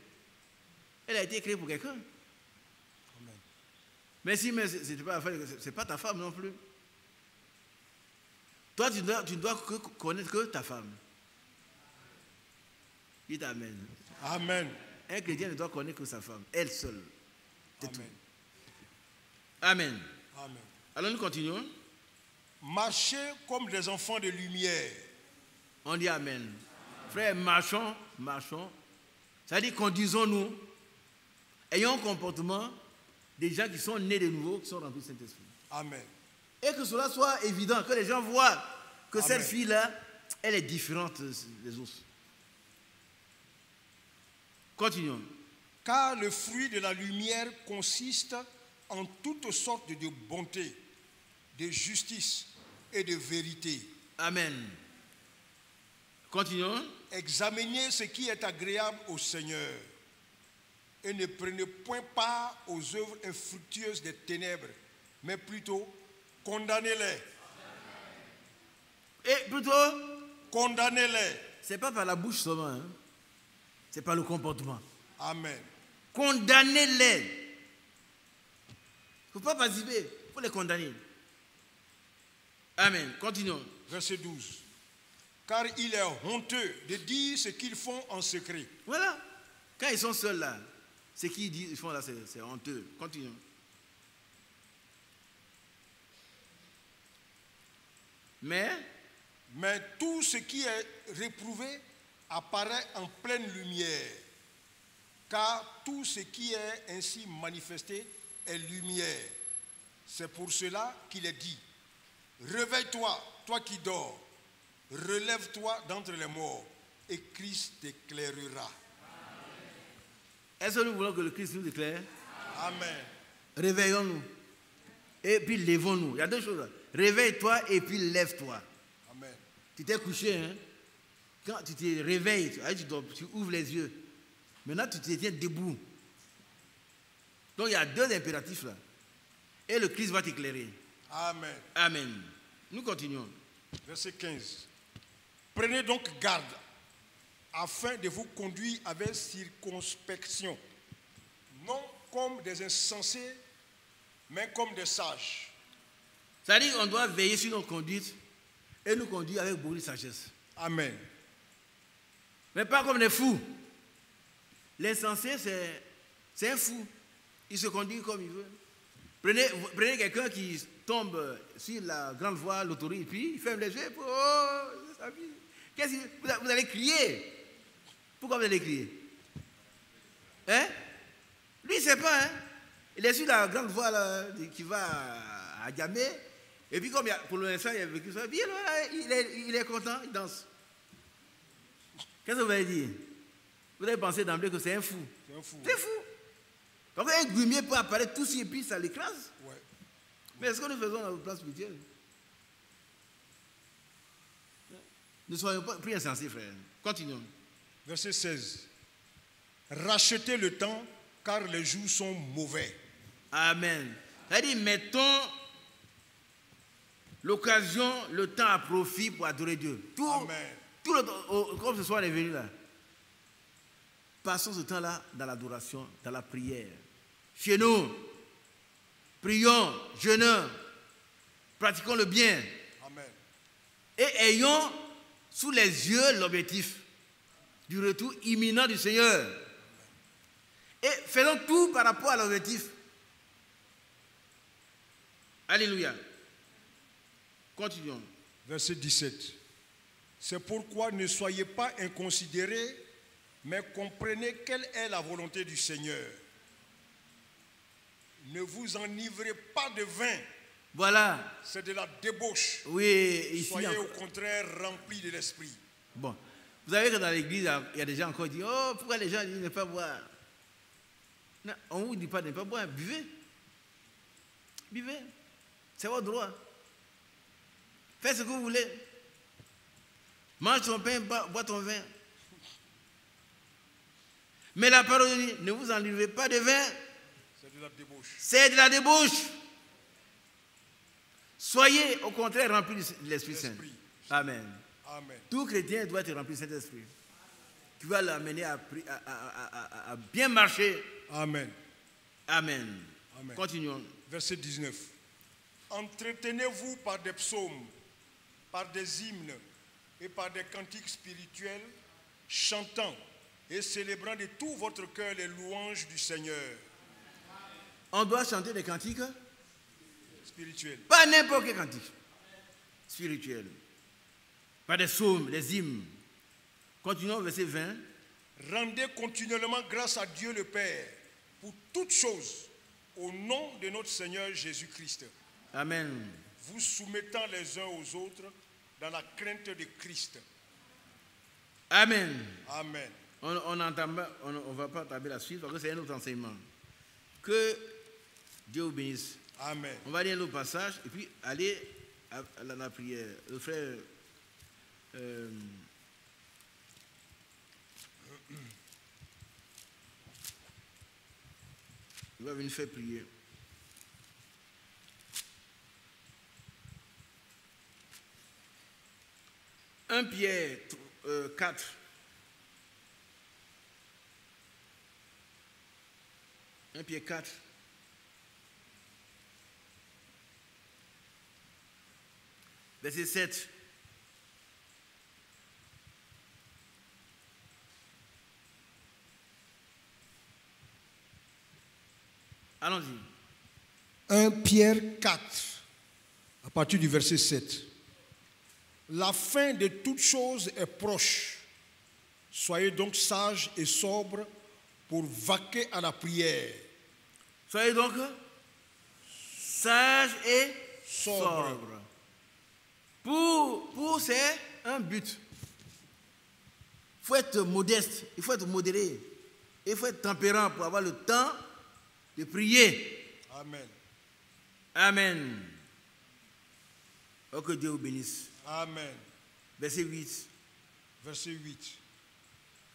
Elle a été créée pour quelqu'un. Mais si, mais ce n'est pas ta femme non plus. Toi, tu ne dois connaître que ta femme. Dites Amen. Amen. Un chrétien ne doit connaître que sa femme, elle seule. Amen. Tout. Amen. Amen. Alors nous continuons. Marchez comme des enfants de lumière. On dit Amen. Frère, marchons. Ça veut dire conduisons-nous. Ayons un comportement des gens qui sont nés de nouveau, qui sont remplis du Saint-Esprit. Amen. Et que cela soit évident, que les gens voient que Amen. cette fille-là, elle est différente des autres. Continuons. Car le fruit de la lumière consiste en toutes sortes de bonté, de justice et de vérité. Amen. Continuons. Examinez ce qui est agréable au Seigneur et ne prenez point part aux œuvres infructueuses des ténèbres, mais plutôt condamnez-les. Et plutôt, condamnez-les. Ce n'est pas par la bouche seulement, hein? C'est par le comportement. Amen. Condamnez-les. Il ne faut pas participer, il faut les condamner. Amen. Continuons. Verset 12. Car il est honteux de dire ce qu'ils font en secret. Voilà. Quand ils sont seuls là, ce qu'ils font là, c'est honteux. Continuons. Mais tout ce qui est réprouvé apparaît en pleine lumière, car tout ce qui est ainsi manifesté est lumière. C'est pour cela qu'il est dit, réveille-toi, toi qui dors, relève-toi d'entre les morts, et Christ t'éclairera. Est-ce que nous voulons que le Christ nous éclaire? Amen. Réveillons-nous. Et puis lèvons-nous. Il y a deux choses. Réveille-toi et puis lève-toi. Amen. Tu t'es couché, hein? Quand tu te réveilles, tu ouvres les yeux. Maintenant, tu te tiens debout. Donc, il y a deux impératifs là. Et le Christ va t'éclairer. Amen. Amen. Nous continuons. Verset 15. Prenez donc garde afin de vous conduire avec circonspection, non comme des insensés, mais comme des sages. C'est-à-dire qu'on doit veiller sur nos conduites et nous conduire avec beaucoup de sagesse. Amen. Mais pas comme des fous. L'insensé, c'est un fou. Il se conduit comme il veut. Prenez quelqu'un qui tombe sur la grande voie, l'autoroute, et puis il ferme les yeux. Oh, vous allez crier. Pourquoi vous allez crier? Hein? Lui, il ne sait pas. Hein? Il est sur la grande voie là, qui va à Djamé. Et puis, comme pour l'instant, il a vécu ça, puis il est content, il danse. Qu'est-ce que vous allez dire? Vous allez penser d'emblée que c'est un fou. C'est fou. Donc, un grumier peut apparaître tout si et puis ça l'écrase. Ouais. Mais est-ce que nous faisons dans notre place spirituelle? Ne soyons pas plus insensés, frère. Continuons. Verset 16. Rachetez le temps, car les jours sont mauvais. Amen. C'est-à-dire, mettons l'occasion, le temps à profit pour adorer Dieu. Amen. Tout le temps, comme ce soir on est venu là. Passons ce temps-là dans l'adoration, dans la prière. Chez nous, prions, jeûnons, pratiquons le bien. Amen. Et ayons sous les yeux l'objectif du retour imminent du Seigneur. Amen. Et faisons tout par rapport à l'objectif. Alléluia. Continuons. Verset 17. C'est pourquoi ne soyez pas inconsidérés, mais comprenez quelle est la volonté du Seigneur. Ne vous enivrez pas de vin. Voilà. C'est de la débauche. Oui, ici. Soyez au contraire remplis de l'esprit. Bon. Vous savez que dans l'église, il y a des gens encore qui disent, oh, pourquoi les gens disent ne pas boire? Non, on ne vous dit pas de ne pas boire. Buvez. Buvez. C'est votre droit. Faites ce que vous voulez. Mange ton pain, bois ton vin. Mais la parole dit, ne vous enivrez pas de vin. C'est de la débauche. C'est de la débauche. Soyez au contraire remplis de l'Esprit Saint. Amen. Amen. Tout chrétien doit être rempli de cet esprit. Tu vas l'amener à bien marcher. Amen. Amen. Amen. Continuons. Verset 19. Entretenez-vous par des psaumes, par des hymnes et par des cantiques spirituels, chantant et célébrant de tout votre cœur les louanges du Seigneur. On doit chanter des cantiques spirituels. Pas n'importe quel cantique. Spirituel. Pas des psaumes, des hymnes. Continuons, verset 20. Rendez continuellement grâce à Dieu le Père pour toutes choses, au nom de notre Seigneur Jésus-Christ. Amen. Vous soumettant les uns aux autres dans la crainte de Christ. Amen. Amen. On ne va pas entamer la suite parce que c'est un autre enseignement. Que Dieu vous bénisse. Amen. On va lire le passage et puis aller à la prière. Le frère il va venir faire prier. Un Pierre 4. Un Pierre 4. Verset 7. Allons-y. 1 Pierre 4, à partir du verset 7. La fin de toutes choses est proche. Soyez donc sages et sobres pour vaquer à la prière. Soyez donc sages et sobres Pour c'est un but. Il faut être modeste, il faut être modéré, il faut être tempérant pour avoir le temps de prier. Amen. Amen. Oh, que Dieu vous bénisse. Amen. Verset 8. Verset 8.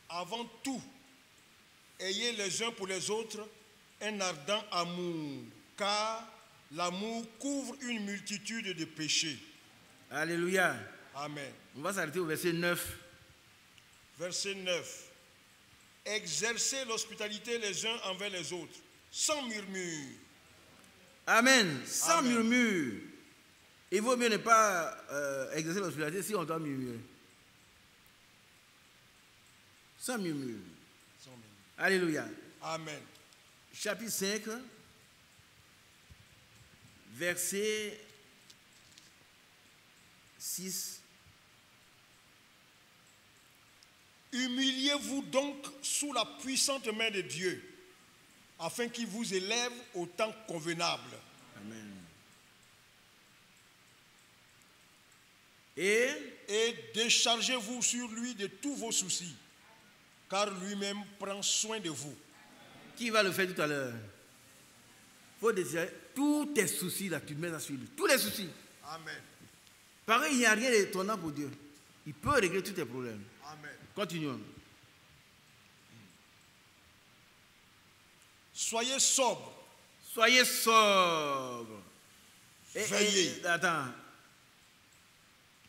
Avant tout, ayez les uns pour les autres un ardent amour, car l'amour couvre une multitude de péchés. Alléluia. Amen. On va s'arrêter au verset 9. Verset 9. Exercez l'hospitalité les uns envers les autres, sans murmure. Amen. Sans Amen. murmure. Il vaut mieux ne pas exercer l'hospitalité si on doit murmurer. Sans murmure. Sans murmure. Alléluia. Amen. Chapitre 5, verset 6. Humiliez-vous donc sous la puissante main de Dieu, afin qu'il vous élève au temps convenable. Amen. Et déchargez-vous sur lui de tous vos soucis, car lui-même prend soin de vous. qui va le faire tout à l'heure? Il faut décider. Tous tes soucis, là, tu mets ça sur lui. Tous les soucis. Amen. Pareil, il n'y a rien d'étonnant pour Dieu. Il peut régler tous tes problèmes. Amen. Continuons. Soyez sobre. Soyez sobre. Veillez. Attends.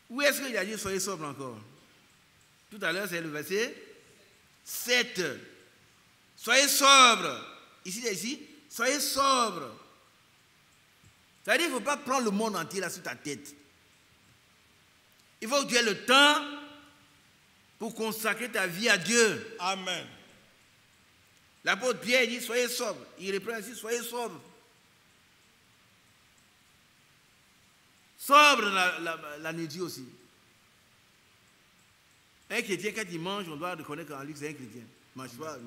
Où est-ce qu'il a dit soyez sobre encore? Tout à l'heure, c'est le verset 7. Soyez sobre. Ici, soyez sobre. C'est-à-dire qu'il ne faut pas prendre le monde entier là sur ta tête. Il faut que tu aies le temps pour consacrer ta vie à Dieu. Amen. L'apôtre Pierre dit soyez sobre. Il reprend ainsi soyez sobre. Sobre la nourriture aussi. Un chrétien, quand il mange, on doit reconnaître qu'en lui, c'est un chrétien. Mange pas.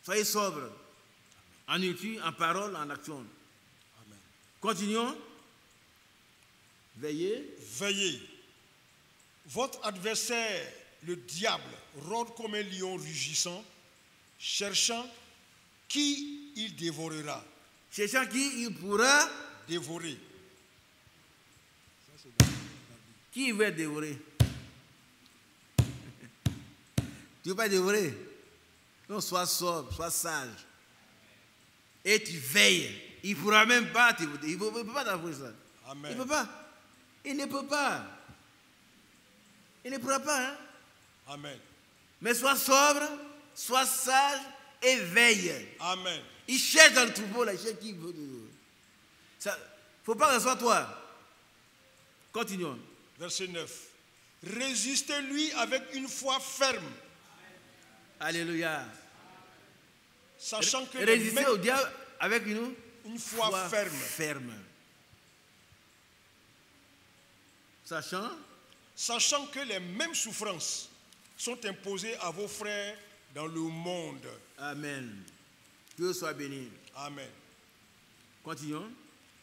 Soyez sobre. En nourriture, en parole, en action. Amen. Continuons. Veillez. Veillez. Votre adversaire, le diable, rôde comme un lion rugissant, cherchant qui il dévorera. Cherchant qui il pourra dévorer. Qui veut être dévoré? Tu ne veux pas dévorer? Non, sois sobre, sois sage. Et tu veilles. Il ne pourra même pas dévorer. Il ne peut pas t'avouer ça. Amen. Il ne peut pas. Il ne peut pas. Il ne pourra pas. Hein? Amen. Mais sois sobre, sois sage et veille. Amen. Il cherche dans le troupeau, là, il cherche qui veut. Il ne faut pas que ce soit toi. Continuons. Verset 9. Résistez-lui avec une foi ferme. Alléluia. Sachant que résister au diable avec une foi ferme. Sachant que les mêmes souffrances sont imposées à vos frères dans le monde. Amen. Dieu soit béni. Amen. Continuons.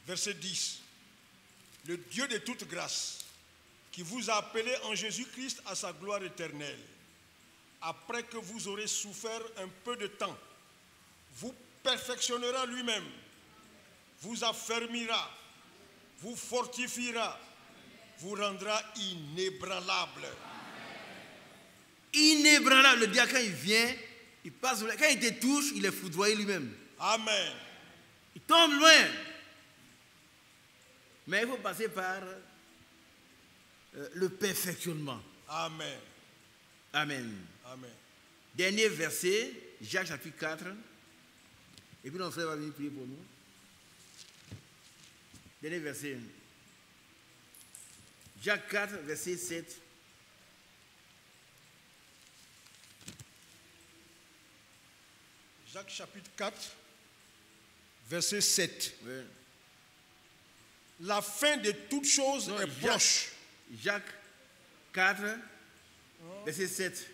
Verset 10. Le Dieu de toute grâce, qui vous a appelé en Jésus-Christ à sa gloire éternelle, après que vous aurez souffert un peu de temps, vous perfectionnera lui-même, vous affermira, vous fortifiera, vous rendra inébranlable. Inébranlable. Le diable, quand il vient, il passe. Quand il te touche, il est foudroyé lui-même. Amen. Il tombe loin. Mais il faut passer par le perfectionnement. Amen. Amen. Amen. Dernier verset, Jacques chapitre 4. Et puis notre frère va venir prier pour nous. Dernier verset. Jacques 4, verset 7. Jacques chapitre 4, verset 7. Oui. La fin de toutes choses est proche. Jacques 4, verset 7.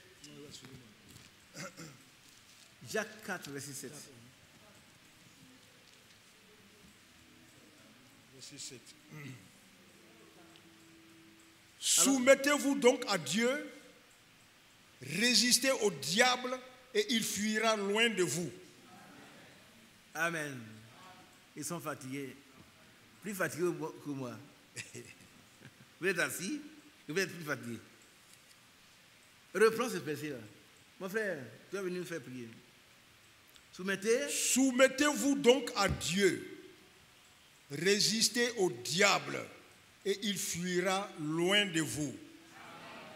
Jacques 4, verset 7. Verset 7. Soumettez-vous donc à Dieu, résistez au diable et il fuira loin de vous. Amen. Ils sont fatigués. Plus fatigués que moi. Vous êtes assis, vous êtes plus fatigués. Reprends ce verset-là. Mon frère, tu vas venir me faire prier. Soumettez-vous donc à Dieu, résistez au diable et il fuira loin de vous.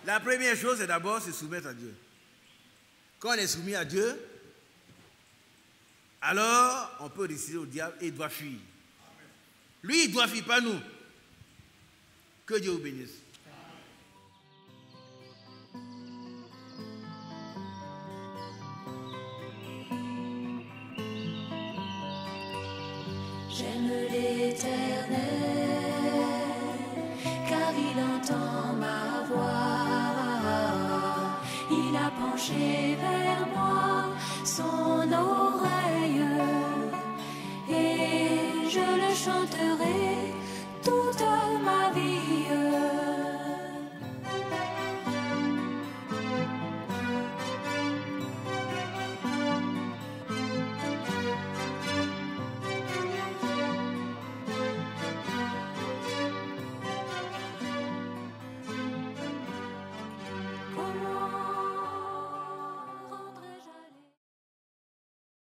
La première chose, c'est d'abord se soumettre à Dieu. Quand on est soumis à Dieu, alors on peut résister au diable et il doit fuir. Lui, il doit fuir, pas nous. Que Dieu vous bénisse. J'aime l'Éternel, car il entend ma voix. Il a penché vers moi son oreille, et je le chanterai toute ma vie.